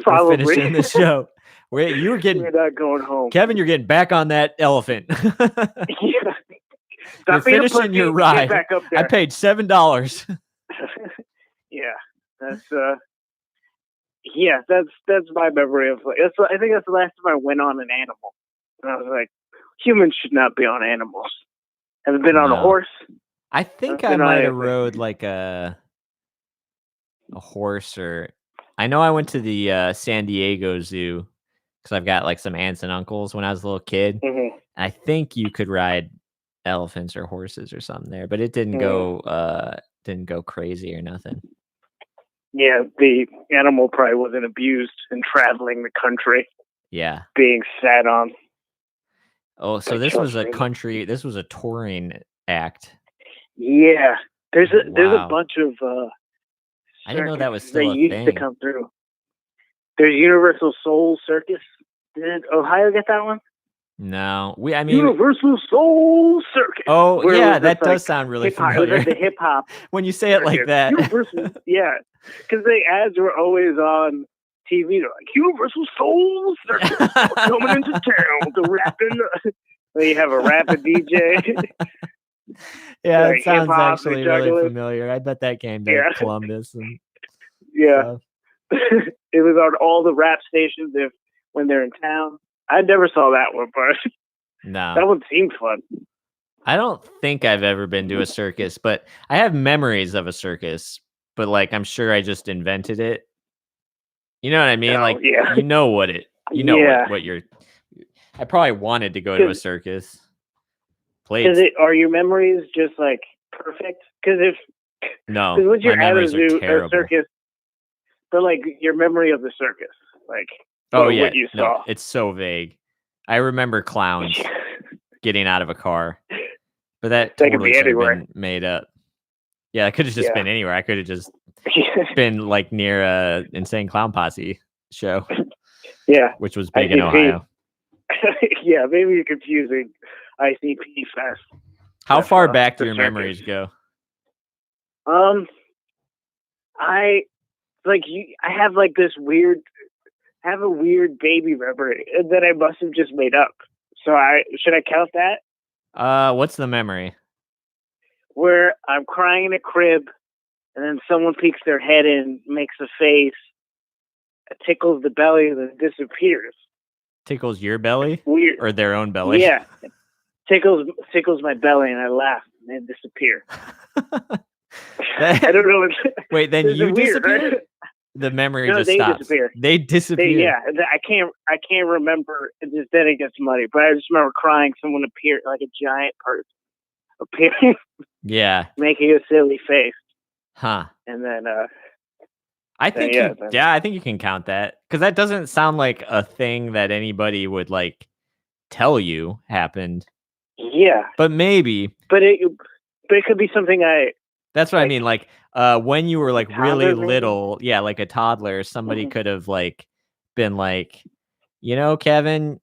Probably. finishing the show. Wait, you were getting We're not going home. Kevin, you're getting back on that elephant. Yeah. You're Stop being a finishing pussy your and ride. Get back up I there. paid $7. Yeah, that's that's my memory of like. I think that's the last time I went on an animal, and I was like, humans should not be on animals. Haven't been on a No. horse. I think I've I been on might have anything. rode like a horse, or I know I went to the San Diego Zoo because I've got like some aunts and uncles when I was a little kid. Mhm. I think you could ride elephants or horses or something there, but it didn't go crazy or nothing. Yeah, the animal probably wasn't abused in traveling the country, Yeah. being sat on. Oh, so Like this was a children. this was a touring act. Yeah, there's a Wow. bunch of I didn't know that was circuses still a used to thing. come through. There's Universal Soul Circus. Did Ohio get that one? No, I mean, Universal Soul Circus. oh where it yeah, was that just, does like, sound really hip-hop. It was familiar. like the hip hop. When you say it like that. Universal, yeah, because the ads were always on TV. They're like Universal Soul Circus coming into town to rapping. Then you have a rapping DJ. Yeah, like it sounds hip-hop, actually they're really juggling. familiar. I bet that came to Yeah. Columbus and Yeah, stuff. it was on all the rap stations when they're in town. I never saw that one, but No, that one seemed fun. I don't think I've ever been to a circus, but I have memories of a circus. But like, I'm sure I just invented it. You know what I mean? Oh, Like, yeah. you know what Yeah. what you're. I probably wanted to go to a circus. Because are your memories just like perfect? Because No, once my you're at a memories are zoo, a terrible. circus, but like your memory of the circus, like Oh yeah, what you no, saw. it's so vague. I remember clowns getting out of a car, but that That could totally be could have anywhere. been made up. Yeah, it could have just Yeah. been anywhere. I could have just been like near a Insane Clown Posse show, Yeah, which was big ICP. in Ohio. Yeah, maybe you're confusing ICP Fest. How That's, far back do the your circus. memories go? I have like this weird. I have a weird baby memory that I must have just made up. So should I count that? What's the memory? Where I'm crying in a crib, and then someone peeks their head in, makes a face, it tickles the belly, and then disappears. Tickles your belly? Weird. Or their own belly? Yeah. Tickles my belly, and I laugh, and they disappear. I don't know. Wait, then you disappear? Right? The memory No, just they stops. disappear. They disappear. I can't remember. Then it gets muddy. But I just remember crying. Someone appeared, like a giant person appearing, Yeah. making a silly face. Huh. And then I think I think you can count that, because that doesn't sound like a thing that anybody would like tell you happened. Yeah. But maybe. But it could be something That's what I mean. Like, when you were like really toddler, maybe? little, yeah, like a toddler, somebody could have like been like, you know, Kevin,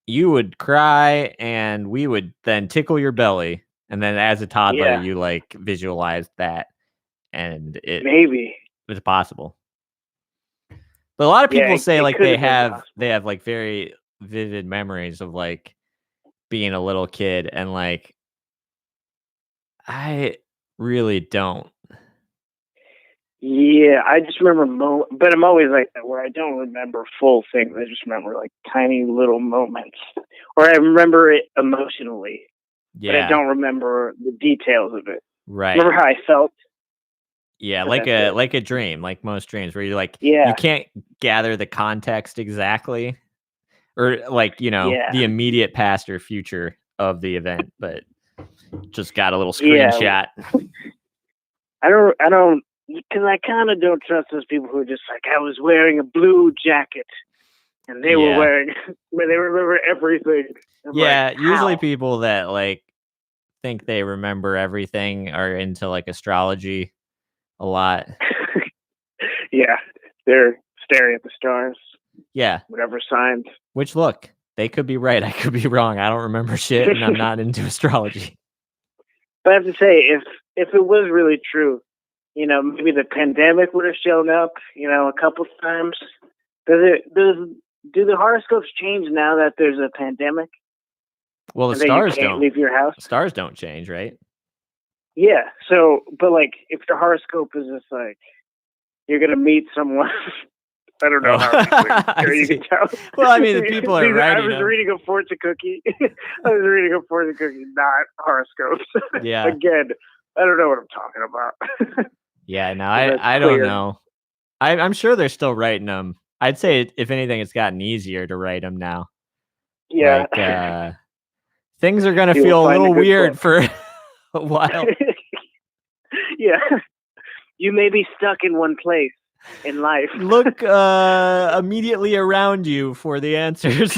you would cry and we would then tickle your belly. And then as a toddler, you like visualized that, and it maybe was possible. But a lot of people say like they have like very vivid memories of like being a little kid, and like I really don't. Yeah, I just remember but I'm always like that, where I don't remember full things. I just remember like tiny little moments, or I remember it emotionally, but I don't remember the details of it. Right. Remember how I felt? Yeah, like a dream, like most dreams, where you're like, Yeah. you can't gather the context exactly, or like, you know, the immediate past or future of the event, but just got a little screenshot. I don't, because I kind of don't trust those people who are just like, I was wearing a blue jacket and they were wearing. But they remember everything. Yeah, like, usually how? people that like think they remember everything are into like astrology a lot. Yeah, they're staring at the stars. Yeah, Whatever signs. which look, they could be right. I could be wrong. I don't remember shit, and I'm not into astrology. But I have to say, if it was really true, maybe the pandemic would have shown up, a couple times. Do the horoscopes change now that there's a pandemic? Well, the And then you stars can't don't. leave your house? Stars don't change, right? Yeah. So, but like, if the horoscope is just like, you're going to meet someone. I don't know how you can tell. Well, I mean, the people are writing I was reading a fortune cookie. Not horoscopes. Yeah. Again, I don't know what I'm talking about. Yeah, no, I don't know. I'm sure they're still writing them. I'd say, if anything, it's gotten easier to write them now. Yeah. Like, things are going to feel a little weird for a while. Yeah. You may be stuck in one place in life. Look immediately around you for the answers.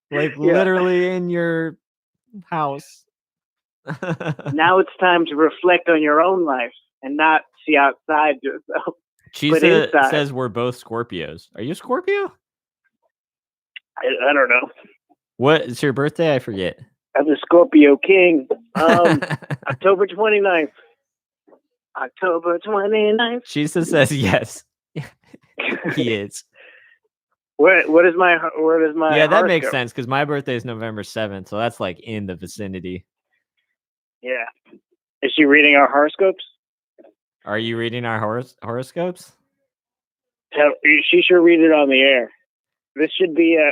Literally in your house. Now it's time to reflect on your own life and not see outside yourself. Chisa says we're both Scorpios. Are you a Scorpio? I don't know. What is your birthday? I forget. I'm the Scorpio King. October 29th. October 29th. Chisa says yes. He is. What is my Yeah, that horoscope? makes sense because my birthday is November 7th, so that's like in the vicinity. Yeah. Is she reading our horoscopes? Are you reading our horoscopes? She should read it on the air. This should be a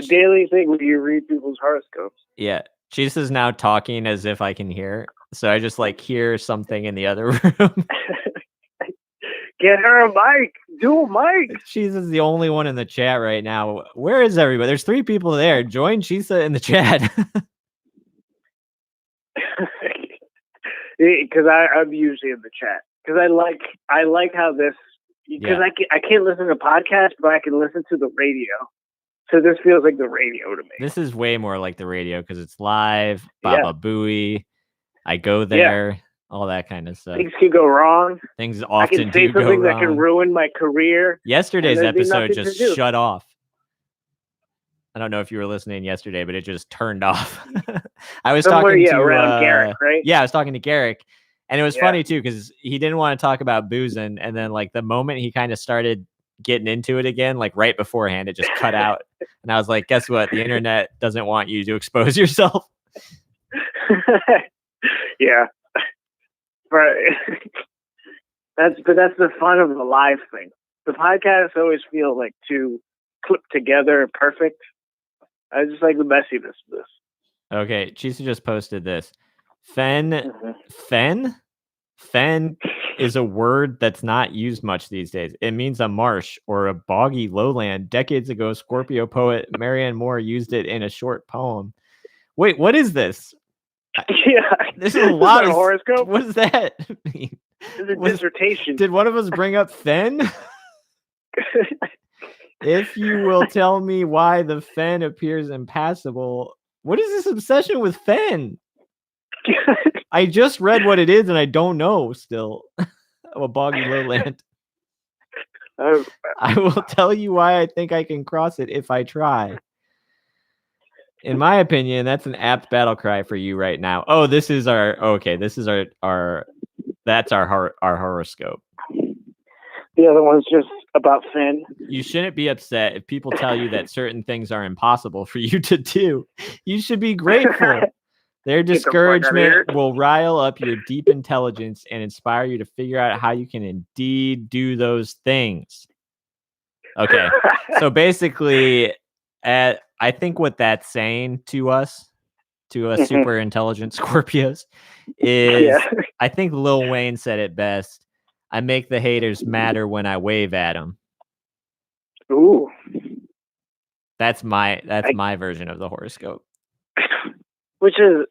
daily thing where you read people's horoscopes. Yeah. Chisa's now talking as if I can hear. So I just like hear something in the other room. Get her a mic. Do a mic. Chisa's the only one in the chat right now. Where is everybody? There's 3 people there. Join Chisa in the chat. Because I'm usually in the chat. Because I like how this. Because I can't listen to podcasts, but I can listen to the radio. So this feels like the radio to me. This is way more like the radio because it's live. Baba Booey. I go there. All that kind of stuff. Things can go wrong. Things often do go wrong. I can say something that can ruin my career. Yesterday's episode just shut off. I don't know if you were listening yesterday, but it just turned off. I was talking to around Garrick, right? Yeah, I was talking to Garrick, and it was funny too because he didn't want to talk about boozing, and then like the moment he kind of started getting into it again, like right beforehand, it just cut out, and I was like, "Guess what? The internet doesn't want you to expose yourself." Yeah, but that's the fun of the live thing. The podcasts always feel like too clipped together, perfect. I just like the messiness of this. Okay, Chisa just posted this. Fen is a word that's not used much these days. It means a marsh or a boggy lowland. Decades ago, Scorpio poet Marianne Moore used it in a short poem. Wait, what is this? Yeah, this is a lot of horoscope. What does that mean? It's a dissertation. Did one of us bring up Fen? If you will tell me why the fen appears impassable. What is this obsession with fen? I just read what it is and I don't know still. A boggy lowland. I will tell you why I think I can cross it if I try. In my opinion, that's an apt battle cry for you right now. Oh, this is our that's our horoscope. The other one's just about Finn. You shouldn't be upset if people tell you that certain things are impossible for you to do. You should be grateful. Their discouragement will rile up your deep intelligence and inspire you to figure out how you can indeed do those things. Okay, so basically, I think what that's saying to us super intelligent Scorpios, is I think Lil Wayne said it best. I make the haters matter when I wave at them. Ooh, that's my version of the horoscope. Which is,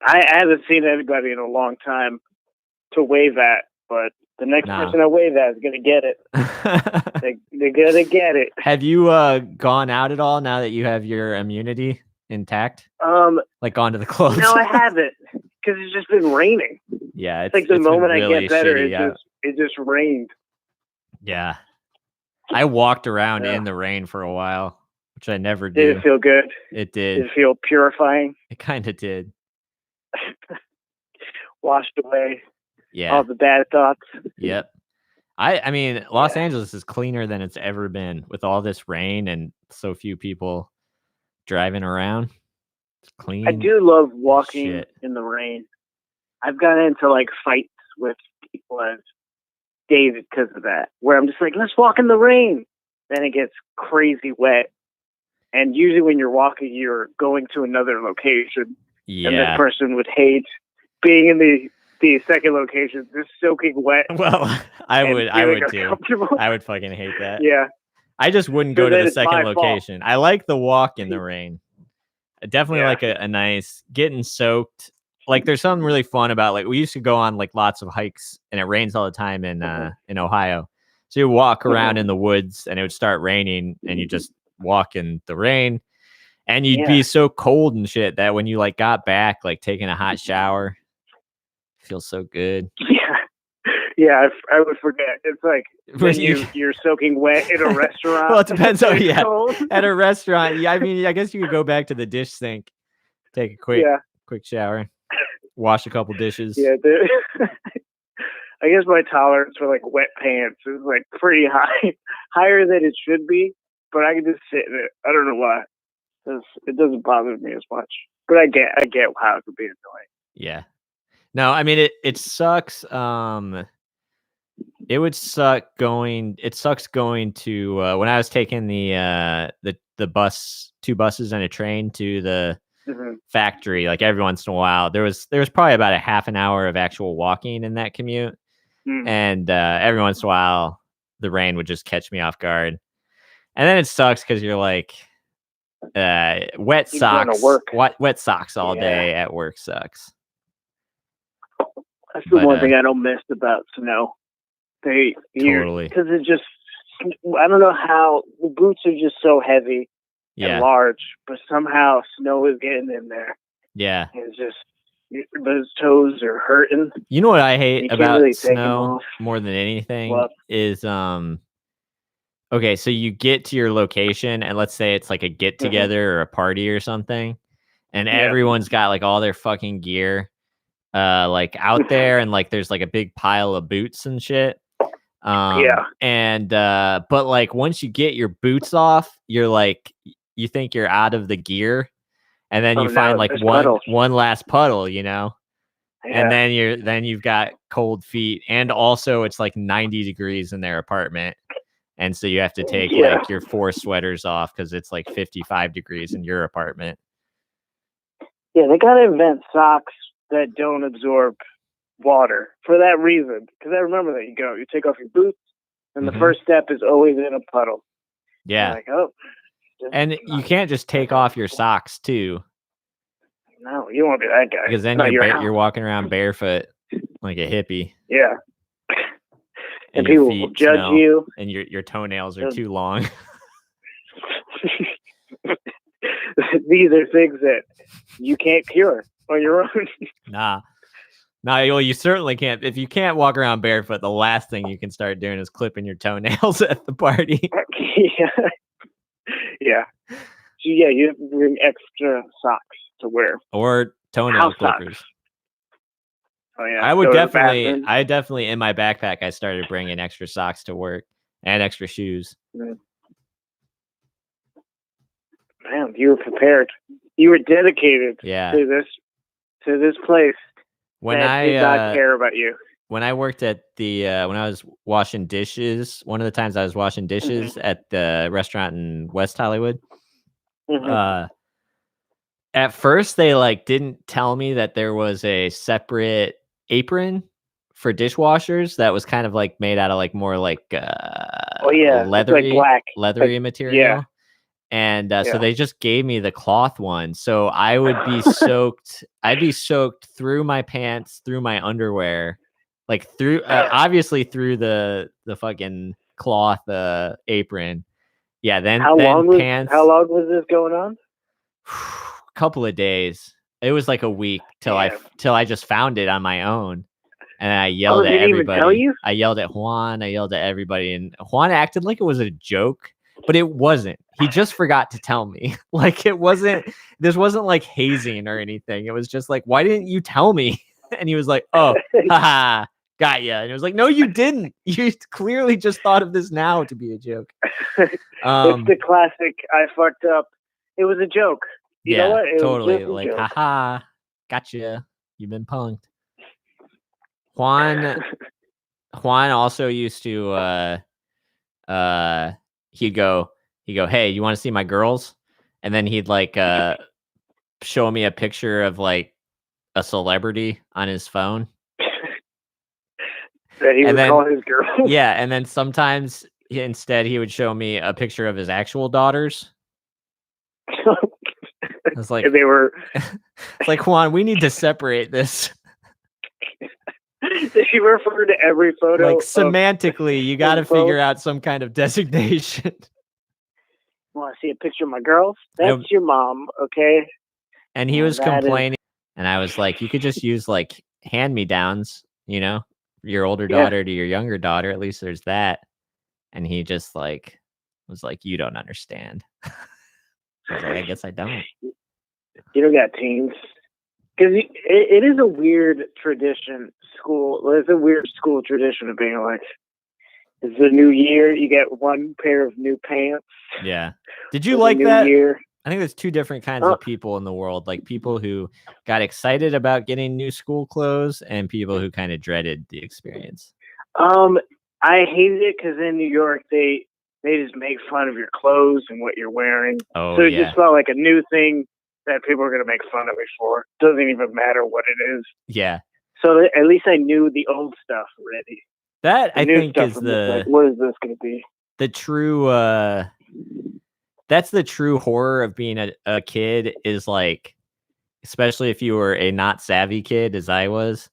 I haven't seen anybody in a long time to wave at, but The next Nah. person I wave at is gonna get it. They're gonna get it. Have you gone out at all now that you have your immunity intact? Like gone to the clubs? No, I haven't, because it's just been raining. Yeah, It's like the moment I get better, shitty, it just rained. Yeah, I walked around Yeah. in the rain for a while, which I never Did do. it feel good? It Did did. it feel purifying? It kind of did. Washed away Yeah. all the bad thoughts. Yep. I mean, Los Angeles is cleaner than it's ever been with all this rain and so few people driving around. It's clean. I do love walking shit. in the rain. I've gotten into like fights with people as David because of that, where I'm just like, let's walk in the rain. Then it gets crazy wet. And usually when you're walking, you're going to another location. Yeah. And this person would hate being in the second location, just soaking wet. Well, I would too. Uncomfortable. I would fucking hate that. Yeah. I just wouldn't So go to then the it's my second fault. location. I like the walk in the rain. I definitely like a nice getting soaked. Like there's something really fun about, like, we used to go on like lots of hikes and it rains all the time in Ohio. So you walk around in the woods and it would start raining and you just walk in the rain and you'd be so cold and shit that when you like got back, like taking a hot shower, feels so good. Yeah, I would forget. It's like when you're soaking wet in a restaurant. Well, it depends on cold. At a restaurant. Yeah, I mean, I guess you could go back to the dish sink, take a quick shower, wash a couple dishes. Yeah, I guess my tolerance for like wet pants is like pretty high, higher than it should be. But I can just sit in it. I don't know why. It doesn't bother me as much. But I get how it could be annoying. Yeah. No, I mean it sucks. It would suck going. It sucks going to when I was taking the bus, 2 buses and a train to the factory. Like every once in a while, there was probably about a half an hour of actual walking in that commute, and every once in a while, the rain would just catch me off guard, and then it sucks because you're like, wet socks. Wet socks all day at work sucks. That's the one thing I don't miss about snow. Totally. Because it just, I don't know how, the boots are just so heavy and large, but somehow snow is getting in there. Yeah. It's just, those toes are hurting. You know what I hate about snow more than anything is, okay, so you get to your location and let's say it's like a get together or a party or something, and everyone's got like all their fucking gear like out there, and like there's like a big pile of boots and shit. And but like once you get your boots off, you're like, you think you're out of the gear, and then you find like one last puddle, you know. And then you've got cold feet, and also it's like 90 degrees in their apartment. And so you have to take like your 4 sweaters off because it's like 55 degrees in your apartment. Yeah, they got to invent socks that don't absorb water for that reason. Because I remember that you take off your boots, and the first step is always in a puddle. Yeah. Like, oh. And you can't just take off your socks too. No, you don't want to be that guy. Because then you're walking around barefoot like a hippie. Yeah. And people will judge you. And your toenails are too long. These are things that you can't cure on your own. Nah, well, you certainly can't. If you can't walk around barefoot, the last thing you can start doing is clipping your toenails at the party. Yeah. So you have to bring extra socks to wear. Or toenail clippers. Socks. Oh, yeah. I definitely in my backpack, I started bringing extra socks to work and extra shoes. Man, you were prepared. You were dedicated to this place. When I did not care about you. When I worked at the when I was washing dishes, one of the times I was washing dishes at the restaurant in West Hollywood. At first they like didn't tell me that there was a separate apron for dishwashers that was kind of like made out of like more like leathery, like leathery material. And so they just gave me the cloth one. So I would be soaked. I'd be soaked through my pants, through my underwear, like through obviously through the fucking cloth apron. Yeah, then How long pants. was this going on? Couple of days. It was like a week till I just found it on my own. And I yelled at everybody. Even tell you? I yelled at Juan. I yelled at everybody, and Juan acted like it was a joke, but it wasn't. He just forgot to tell me. Like it wasn't. This wasn't like hazing or anything. It was just like, why didn't you tell me? And he was like, oh, haha, got ya. And it was like, no, you didn't. You clearly just thought of this now to be a joke. It's the classic. I fucked up. It was a joke. You know what? It totally. Like, haha, gotcha. You've been punked. Juan also used to he'd go, hey, you want to see my girls? And then he'd like show me a picture of like a celebrity on his phone. That he would call his girl. Yeah, and then sometimes instead he would show me a picture of his actual daughters. I was like, they were it's like, Juan, we need to separate this. Did she refer to every photo? Like semantically, you got to figure out some kind of designation. Want to see a picture of my girls? That's your mom, okay? And he was complaining, and I was like, you could just use like hand-me-downs, you know, your older daughter to your younger daughter. At least there's that. And he just like was like, you don't understand. I was like, I guess I don't. You don't got teens. Because it is a weird tradition, it's a weird school tradition of being like, it's the new year, you get one pair of new pants. Yeah. Did you like that? Year. I think there's two different kinds of people in the world, like people who got excited about getting new school clothes and people who kind of dreaded the experience. I hated it because in New York, they just make fun of your clothes and what you're wearing. Oh, so it just felt like a new thing that people are going to make fun of me for. Doesn't even matter what it is. Yeah. So at least I knew the old stuff already. That I think is like, what is this going to be? The true that's the true horror of being a kid, is like, especially if you were a not savvy kid as I was,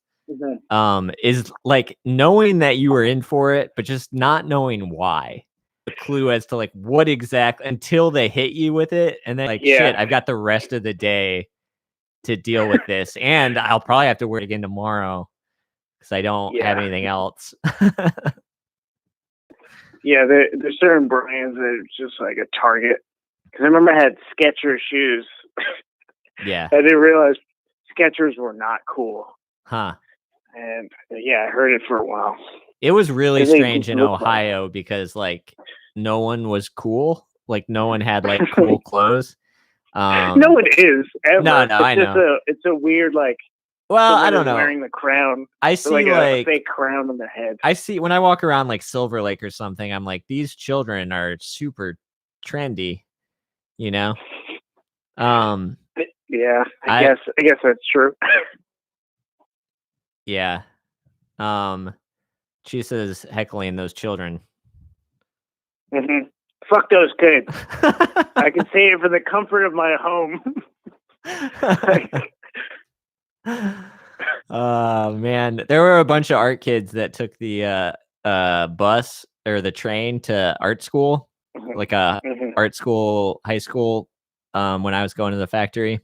is like knowing that you were in for it, but just not knowing why. The clue as to like what exactly, until they hit you with it, and then like, shit, I've got the rest of the day to deal with this, and I'll probably have to wear it again tomorrow because I don't have anything else. Yeah, there's certain brands that are just like a target. Because I remember I had Skechers shoes. Yeah, I didn't realize Skechers were not cool. Huh. And I heard it for a while. It was really strange in Ohio because like no one was cool. Like no one had like cool clothes. No one is ever. No, I know. It's a weird like. Well, I don't know. Wearing the crown. I see like a fake crown on their head. I see when I walk around like Silver Lake or something. I'm like, these children are super trendy. You know. Yeah, I guess that's true. Yeah. She says heckling those children. Mm-hmm. Fuck those kids. I can say it for the comfort of my home. Man, there were a bunch of art kids that took the bus or the train to art school, like a art school, high school, when I was going to the factory.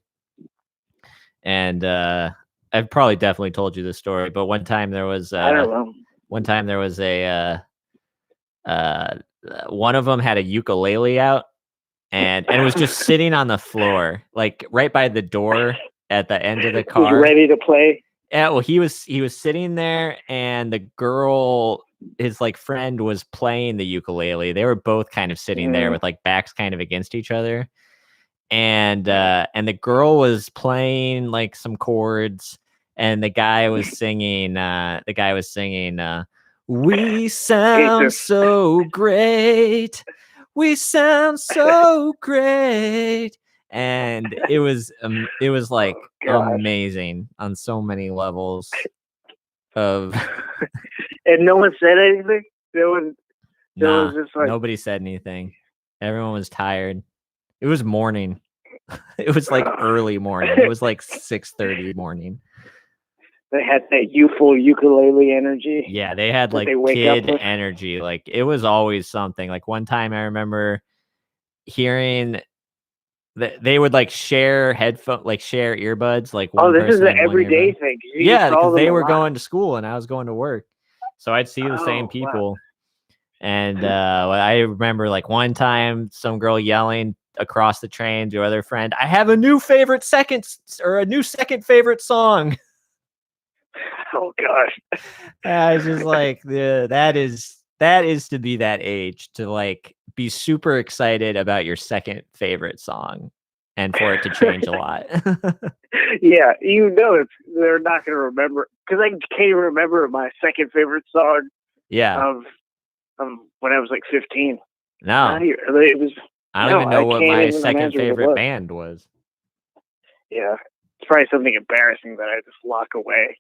And I've probably definitely told you this story, but one time there was I don't know. One time there was one of them had a ukulele out, and it was just sitting on the floor, like right by the door at the end of the car, ready to play. Yeah, well, he was sitting there, and the girl, his like friend, was playing the ukulele. They were both kind of sitting there with like backs kind of against each other, and the girl was playing like some chords, and the guy was singing. We sound so great. We sound so great. And it was like amazing on so many levels of. And no one said anything. Was just like... Nobody said anything. Everyone was tired. It was morning. It was like early morning. It was like 6:30 morning. They had that youthful ukulele energy. Yeah, they had that like they wake up kid with. energy. Like it was always something. Like one time I remember hearing that they would like share share earbuds. Like Oh, one this is person an had one everyday earbud. thing. You just Yeah, saw because them they a were lot. going to school and I was going to work, so I'd see the same Oh, wow. people. And I remember like one time some girl yelling across the train to her other friend, "I have a new favorite second favorite song." Oh gosh. I was just like, that is to be that age, to like be super excited about your second favorite song and for it to change a lot. Yeah, they're not going to remember, because I can't even remember my second favorite song Yeah. of when I was like 15. No, It was. I don't even know what can't my even second imagine what it favorite was. band was. Yeah, it's probably something embarrassing that I just lock away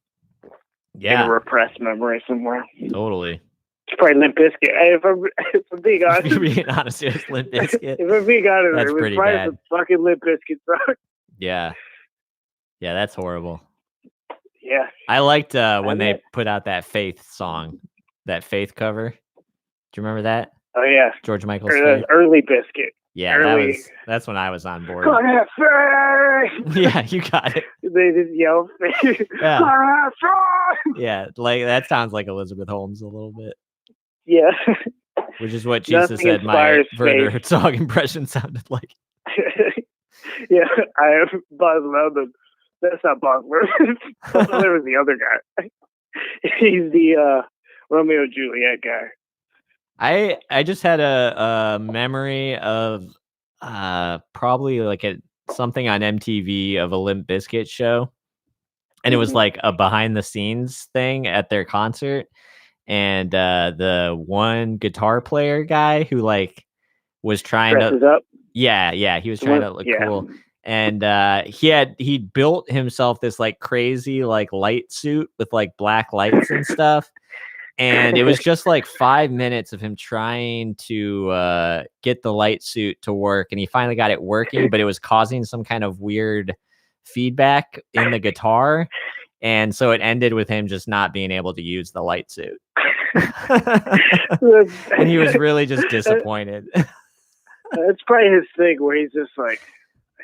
in a Yeah, repressed memory somewhere. totally. It's probably Limp Bizkit. If I'm being honest, If you're being honest, it's Limp Bizkit. if I'm being honest, That's it was pretty probably bad. the fucking Limp Bizkit song. Yeah. Yeah, that's horrible. Yeah. I liked when bet. they put out that Faith song, that Faith cover. Do you remember that? Oh yeah, George Michael's or Faith? early Biscuit. Yeah, that's when I was on board. Go ahead, Faith! Yeah, you got it. They just yell. Yeah. Go ahead, Faith! Yeah, like that sounds like Elizabeth Holmes a little bit, Yeah. which is what Jesus Nothing said my inspires Werner faith. Herzog impression sounded like. Yeah, I am Buzz Lerman. That's not Buzz Lerman. Buzz Lerman's the other guy. He's the Romeo and Juliet guy. I just had a memory of probably like something on MTV of a Limp Bizkit show, and it was like a behind the scenes thing at their concert, and the one guitar player guy who like was trying Dresses up. yeah, he was trying to look cool, and he built himself this like crazy like light suit with like black lights and stuff. And it was just like 5 minutes of him trying to get the light suit to work, and he finally got it working, but it was causing some kind of weird feedback in the guitar, and so it ended with him just not being able to use the light suit. And he was really just disappointed. That's probably his thing, where he's just like,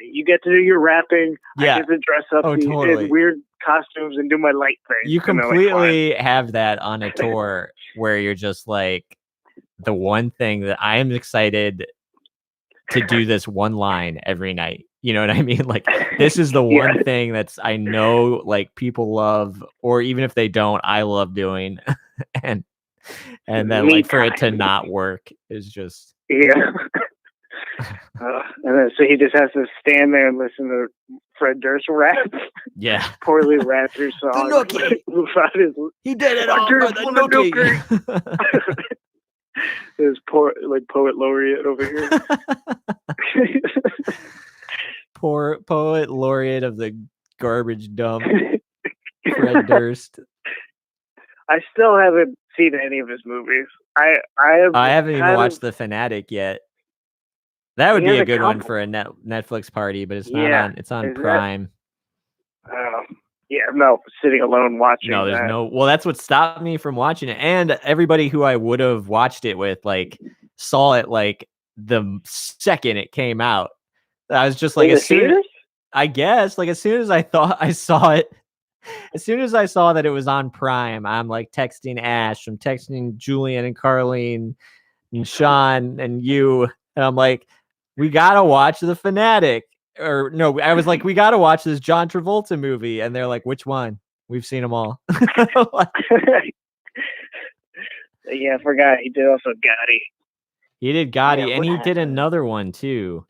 you get to do your rapping, Yeah. I get to dress up Totally. in weird costumes and do my light thing. You completely have that on a tour where you're just like, the one thing that I am excited to do this one line every night. You know what I mean? Like, this is the one thing that's, I know, like, people love, or even if they don't, I love doing. and then like for it to not work is just and then, so he just has to stand there and listen to Fred Durst rap. Yeah. Poorly rap your song. He did it all for the nookie. His poet laureate over here. Poor poet laureate of the garbage dump, Fred Durst. I still haven't seen any of his movies. I haven't even watched The Fanatic yet. That would be a good one for a Netflix party, but it's not on. It's on Prime. No, sitting alone watching. No, there's no. Well, that's what stopped me from watching it, and everybody who I would have watched it with, like, saw it like the second it came out. I was just like, I guess, like, as soon as I thought I saw it, as soon as I saw that it was on Prime, I'm like texting Ash, I'm texting Julian and Carlene and Sean and you, and I'm like, we gotta watch The Fanatic. Or no, I was like, we gotta watch this John Travolta movie, and they're like, which one? We've seen them all. Yeah, I forgot he did also Gotti. He did Gotti, and he did another one too.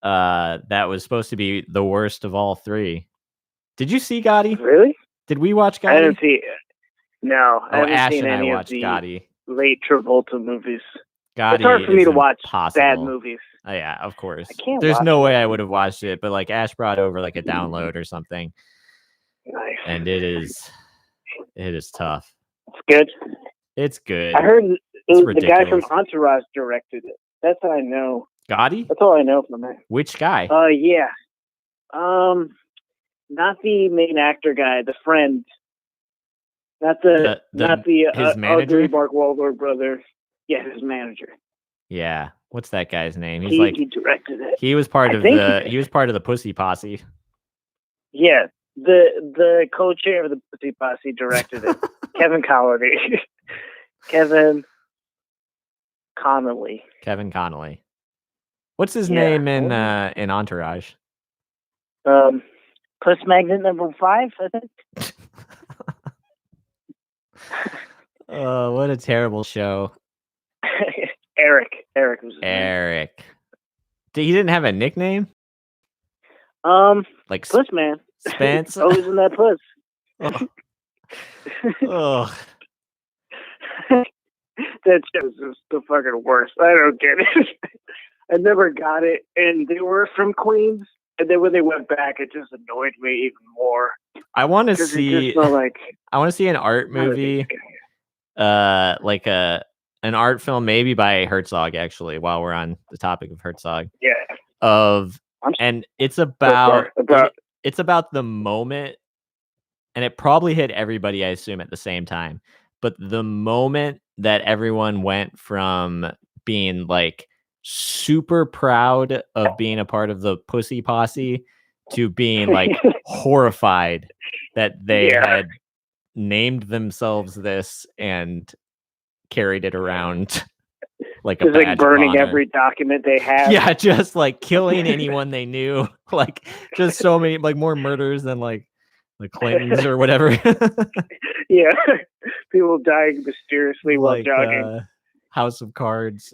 That was supposed to be the worst of all three. Did you see Gotti? Really? Did we watch Gotti? I didn't see it. No, I haven't Ash seen and any I watched of the Gotti. Late Travolta movies. Gotti, it's hard for me to watch bad impossible. movies. Oh, yeah, of course. There's no way I would have watched it, but like Ash brought over like a download or something. Nice. And it is tough. It's good. It's good. I heard the guy from Entourage directed it. That's how I know. Gotti? That's all I know from it. Which guy? Yeah. Not the main actor guy, the friend Not the his manager? ugly Mark Wahlberg brother. Yeah, his manager. Yeah. What's that guy's name? He's He directed it. he was part of the Pussy Posse. Yeah, the co-chair of the Pussy Posse directed it. Kevin Connolly. Kevin Connolly. What's his name in Entourage? Puss Magnet number 5, I think. Oh, what a terrible show. Eric was his name. Eric. He didn't have a nickname? Like Puss Man. Spence? Always in that puss. Oh. That show's just the fucking worst. I don't get it. I never got it. And they were from Queens. And then when they went back, it just annoyed me even more. I want to see an art movie, like an art film, maybe by Herzog. Actually, while we're on the topic of Herzog, and it's about the moment, and it probably hit everybody, I assume, at the same time. But the moment that everyone went from being like super proud of being a part of the Pussy Posse to being like horrified that they had named themselves this and carried it around like a badge, like burning every document they have. Yeah, just like killing anyone they knew. Like just so many, like more murders than like the Clintons or whatever. Yeah, people dying mysteriously while jogging. House of Cards.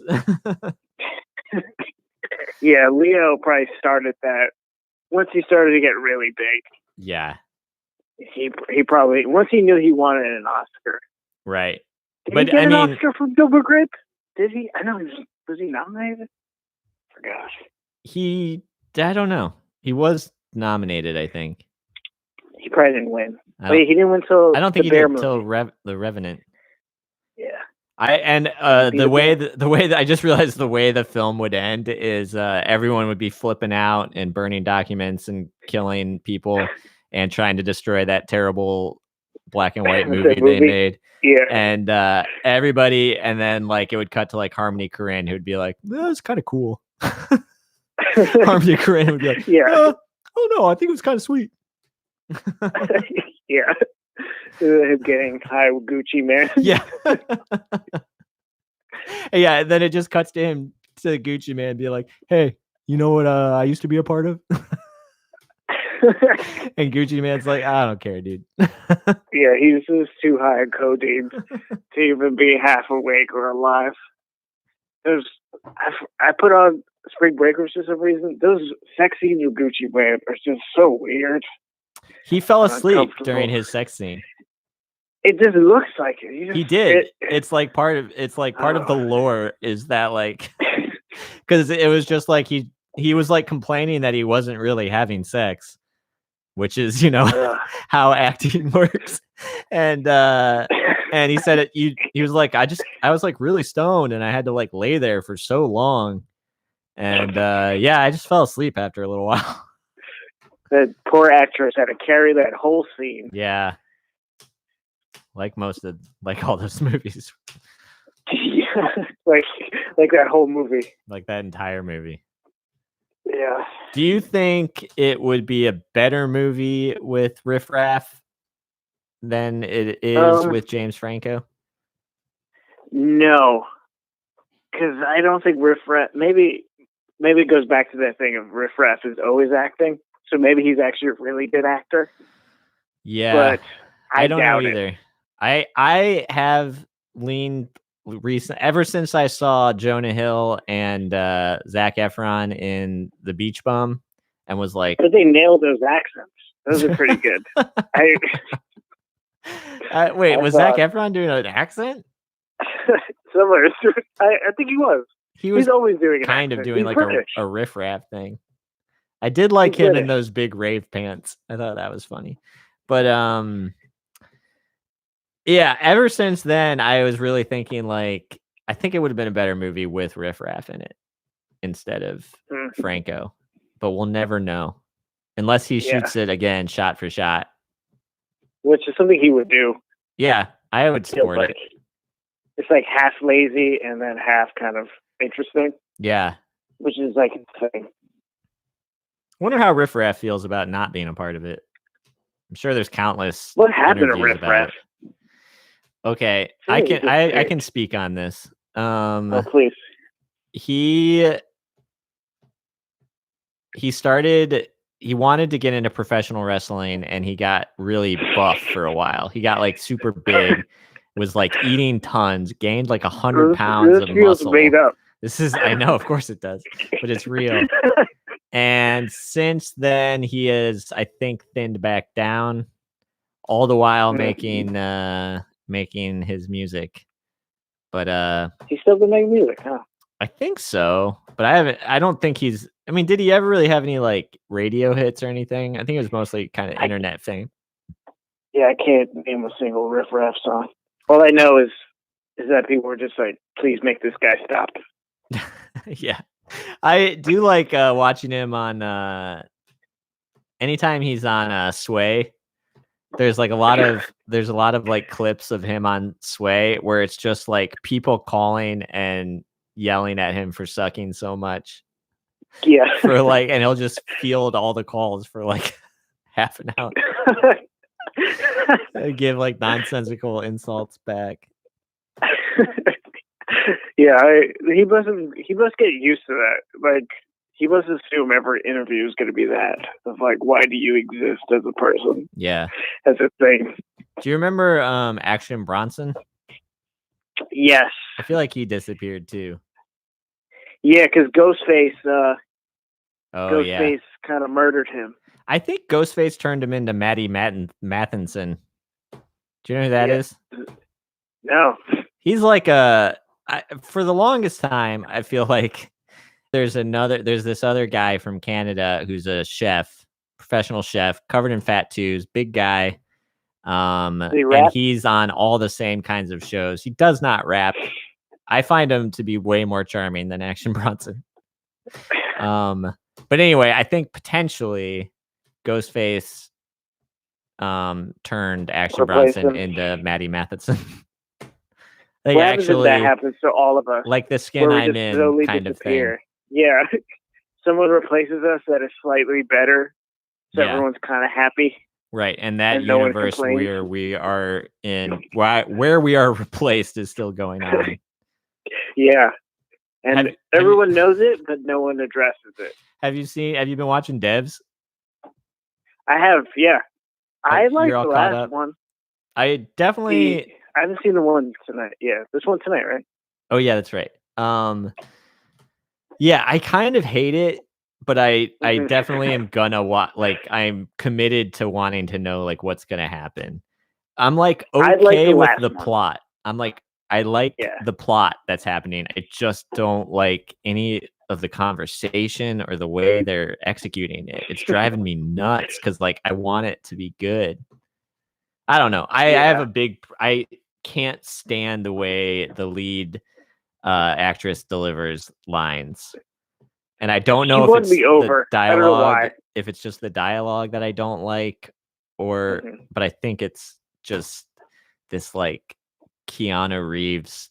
Yeah, Leo probably started that once he started to get really big. Yeah, he probably, once he knew he wanted an Oscar. Right. Did he get an Oscar for Double Grip? Did he? I know. Was he nominated? Forgot. I don't know. He was nominated, I think. He probably didn't win. Wait, he didn't win till I don't think he did until The Revenant. Yeah. The way that I just realized the way the film would end is everyone would be flipping out and burning documents and killing people and trying to destroy that terrible black and white movie they made. Yeah. And everybody, and then like it would cut to like Harmony Korine, who would be like, "That was kind of cool." Harmony Korine would be like, "Yeah, oh no, I think it was kind of sweet." Yeah. Him getting high with Gucci Man. Yeah. Yeah, and then it just cuts to him, to the Gucci Man, be like, "Hey, you know what I used to be a part of?" And Gucci Man's like, "I don't care, dude." Yeah, he's just too high on codeine to even be half awake or alive. I put on Spring Breakers for some reason. Those sex scenes with Gucci Man are just so weird. He fell asleep during his sex scene. It just looks like it. He did. It's like part of the lore is that like, because it was just like he was like complaining that he wasn't really having sex, which is, you know, how acting works. And he said he was like, I was like really stoned and I had to like lay there for so long. And yeah, I just fell asleep after a little while. That poor actress had to carry that whole scene. Yeah. Like all those movies. Yeah. Like that whole movie. Like that entire movie. Yeah. Do you think it would be a better movie with Riff Raff than it is with James Franco? No. Because I don't think Riff Raff, maybe it goes back to that thing of Riff Raff is always acting. So maybe he's actually a really good actor. Yeah. But I don't know either. I have leaned ever since I saw Jonah Hill and Zac Efron in The Beach Bum and was like, but they nailed those accents. Those are pretty good. Wait, was Zac Efron doing an accent? Somewhere. I think he was. He's always doing kind of doing like a riff raff thing. I did like him in those big rave pants. I thought that was funny. But yeah, ever since then, I was really thinking like, I think it would have been a better movie with Riff Raff in it instead of Franco. But we'll never know unless he shoots it again, shot for shot. Which is something he would do. Yeah, I would Feels support like it. it's like half lazy and then half kind of interesting, Yeah. which is like insane. Wonder how Riff Raff feels about not being a part of it. I'm sure there's countless What happened to interviews Riff about Raff? it. Okay, I I think he can I disappeared. can speak on this. Oh, please. He wanted to get into professional wrestling and he got really buff for a while. He got like super big, was like eating tons, gained like 100 pounds This of feels muscle. made up. I know, of course it does, but it's real. And since then he has, I think, thinned back down, all the while making his music. But He's still been making music, huh? I think so, but I don't think he's. I mean, did he ever really have any like radio hits or anything? I think it was mostly kind of internet fame. Yeah, I can't name a single Riff Raff song. All I know is that people were just like, "Please make this guy stop." Yeah, I do like watching him on. Anytime he's on Sway, there's a lot of like clips of him on Sway where it's just like people calling and yelling at him for sucking so much. Yeah. For like, and he'll just field all the calls for like half an hour. And give like nonsensical insults back. Yeah, he must get used to that. Like, he must assume every interview is going to be that of like, why do you exist as a person? Yeah, as a thing. Do you remember Action Bronson? Yes. I feel like he disappeared too. Yeah, because Ghostface. Ghostface kind of murdered him. I think Ghostface turned him into Maddie Matheson. Do you know who that is? No. He's like for the longest time, I feel like there's this other guy from Canada who's a chef, professional chef, covered in tattoos, big guy. And he's on all the same kinds of shows. He does not rap. I find him to be way more charming than Action Bronson. But anyway, I think potentially Ghostface turned Action Bronson into Maddie Matheson. What happens if that happens to all of us? Like the Skin I'm In kind of thing. Yeah. Someone replaces us that is slightly better, so everyone's kind of happy. Right, and that universe where we are in, where we are replaced is still going on. Yeah, and everyone knows it, but no one addresses it. Have you been watching Devs? I have, yeah. I like the last one. I definitely. I haven't seen the one tonight. Yeah, this one tonight, right? Oh yeah, that's right. Yeah, I kind of hate it. But I definitely am gonna like I'm committed to wanting to know like what's gonna happen. I'm like okay with the plot. I'm like I like the plot that's happening. I just don't like any of the conversation or the way they're executing it. It's driving me nuts because like I want it to be good. I don't know. I can't stand the way the lead actress delivers lines. And I don't know if it's the dialogue, if it's just the dialogue that I don't like, or but I think it's just this like Keanu Reeves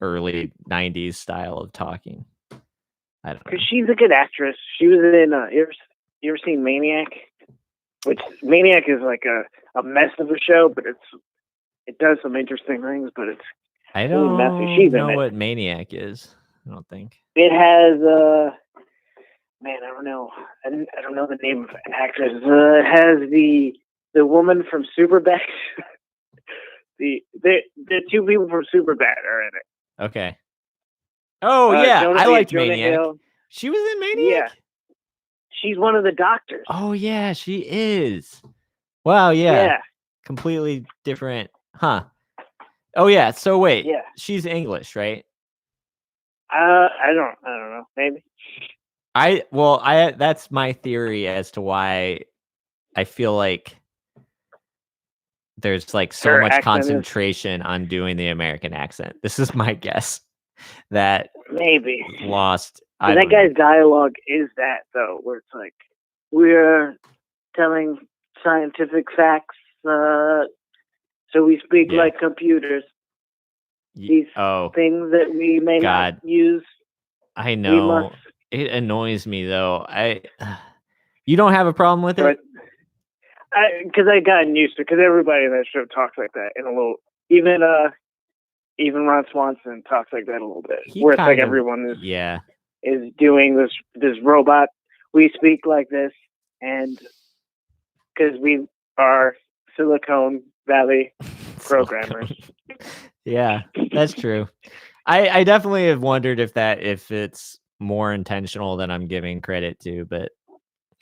early 90s style of talking. I don't know. Because she's a good actress. She was in you ever seen Maniac? Which Maniac is like a mess of a show, but it does some interesting things, but it's I don't messy. know what Maniac is. I don't think. It has man, I don't know. I don't know the name of the actress. It has the woman from Superbad. the two people from Superbad are in it. Okay. Oh yeah, I liked Maniac. Hill. She was in Maniac. Yeah, she's one of the doctors. Oh yeah, she is. Wow. Yeah. Completely different, huh? Oh yeah. So wait. Yeah. She's English, right? I don't know. Maybe. That's my theory as to why I feel like there's like so much concentration on doing the American accent. This is my guess that maybe lost. That guy's dialogue is that though, where it's like we're telling scientific facts So we speak Yeah. like computers. These things that we may God. not use. I know. It annoys me though. You don't have a problem with it? Because I gotten used to it, because everybody in that show talks like that in a little, even Ron Swanson talks like that a little bit, where it's like everyone is doing this robot. We speak like this, and because we are Silicon Valley programmers. Yeah, that's true. I definitely have wondered if it's more intentional than I'm giving credit to, but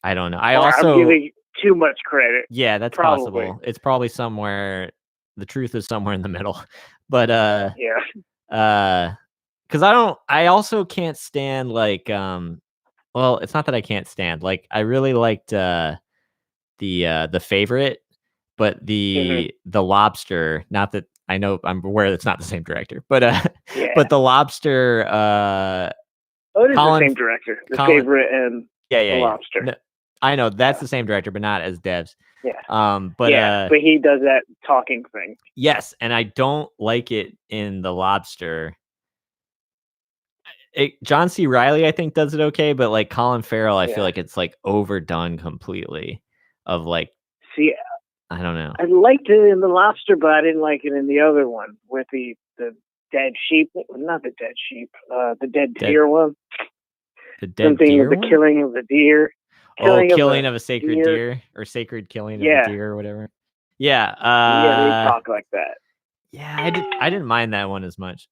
I don't know. I'm giving too much credit. Yeah, that's possible. It's probably somewhere. The truth is somewhere in the middle. But because I also can't stand like well, it's not that I can't stand. Like I really liked the Favorite, but the Lobster, not that I know, I'm aware it's not the same director, but but the Lobster it is the same director. The Favorite and the Lobster. No, I know that's the same director, but not as devs. Yeah. But he does that talking thing. Yes, and I don't like it in the Lobster. John C. Reilly, I think, does it okay, but like Colin Farrell, I feel like it's like overdone completely. Of like, I don't know. I liked it in the Lobster, but I didn't like it in the other one with the dead sheep. Not the dead sheep. The dead deer one. The dead deer. The killing of the deer. Killing of a sacred deer, or sacred killing of a deer, or whatever. Yeah. They talk like that. Yeah, I didn't mind that one as much.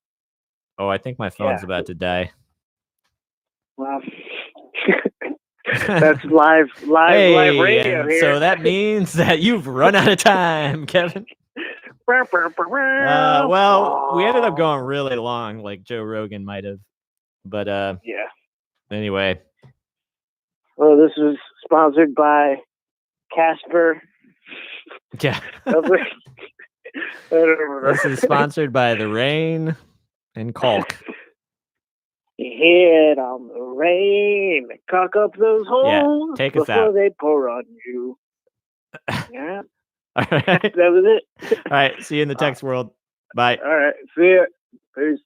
Oh, I think my phone's about to die. Well, that's live radio here. So that means that you've run out of time, Kevin. Well, we ended up going really long, like Joe Rogan might have. But anyway. Well, this was sponsored by Casper. Yeah. This is sponsored by the rain and caulk. Hit on the rain, cock up those holes take us before out. they pour on you. Yeah. All right. That was it. All right. See you in the text world. Bye. All right. See ya. Peace.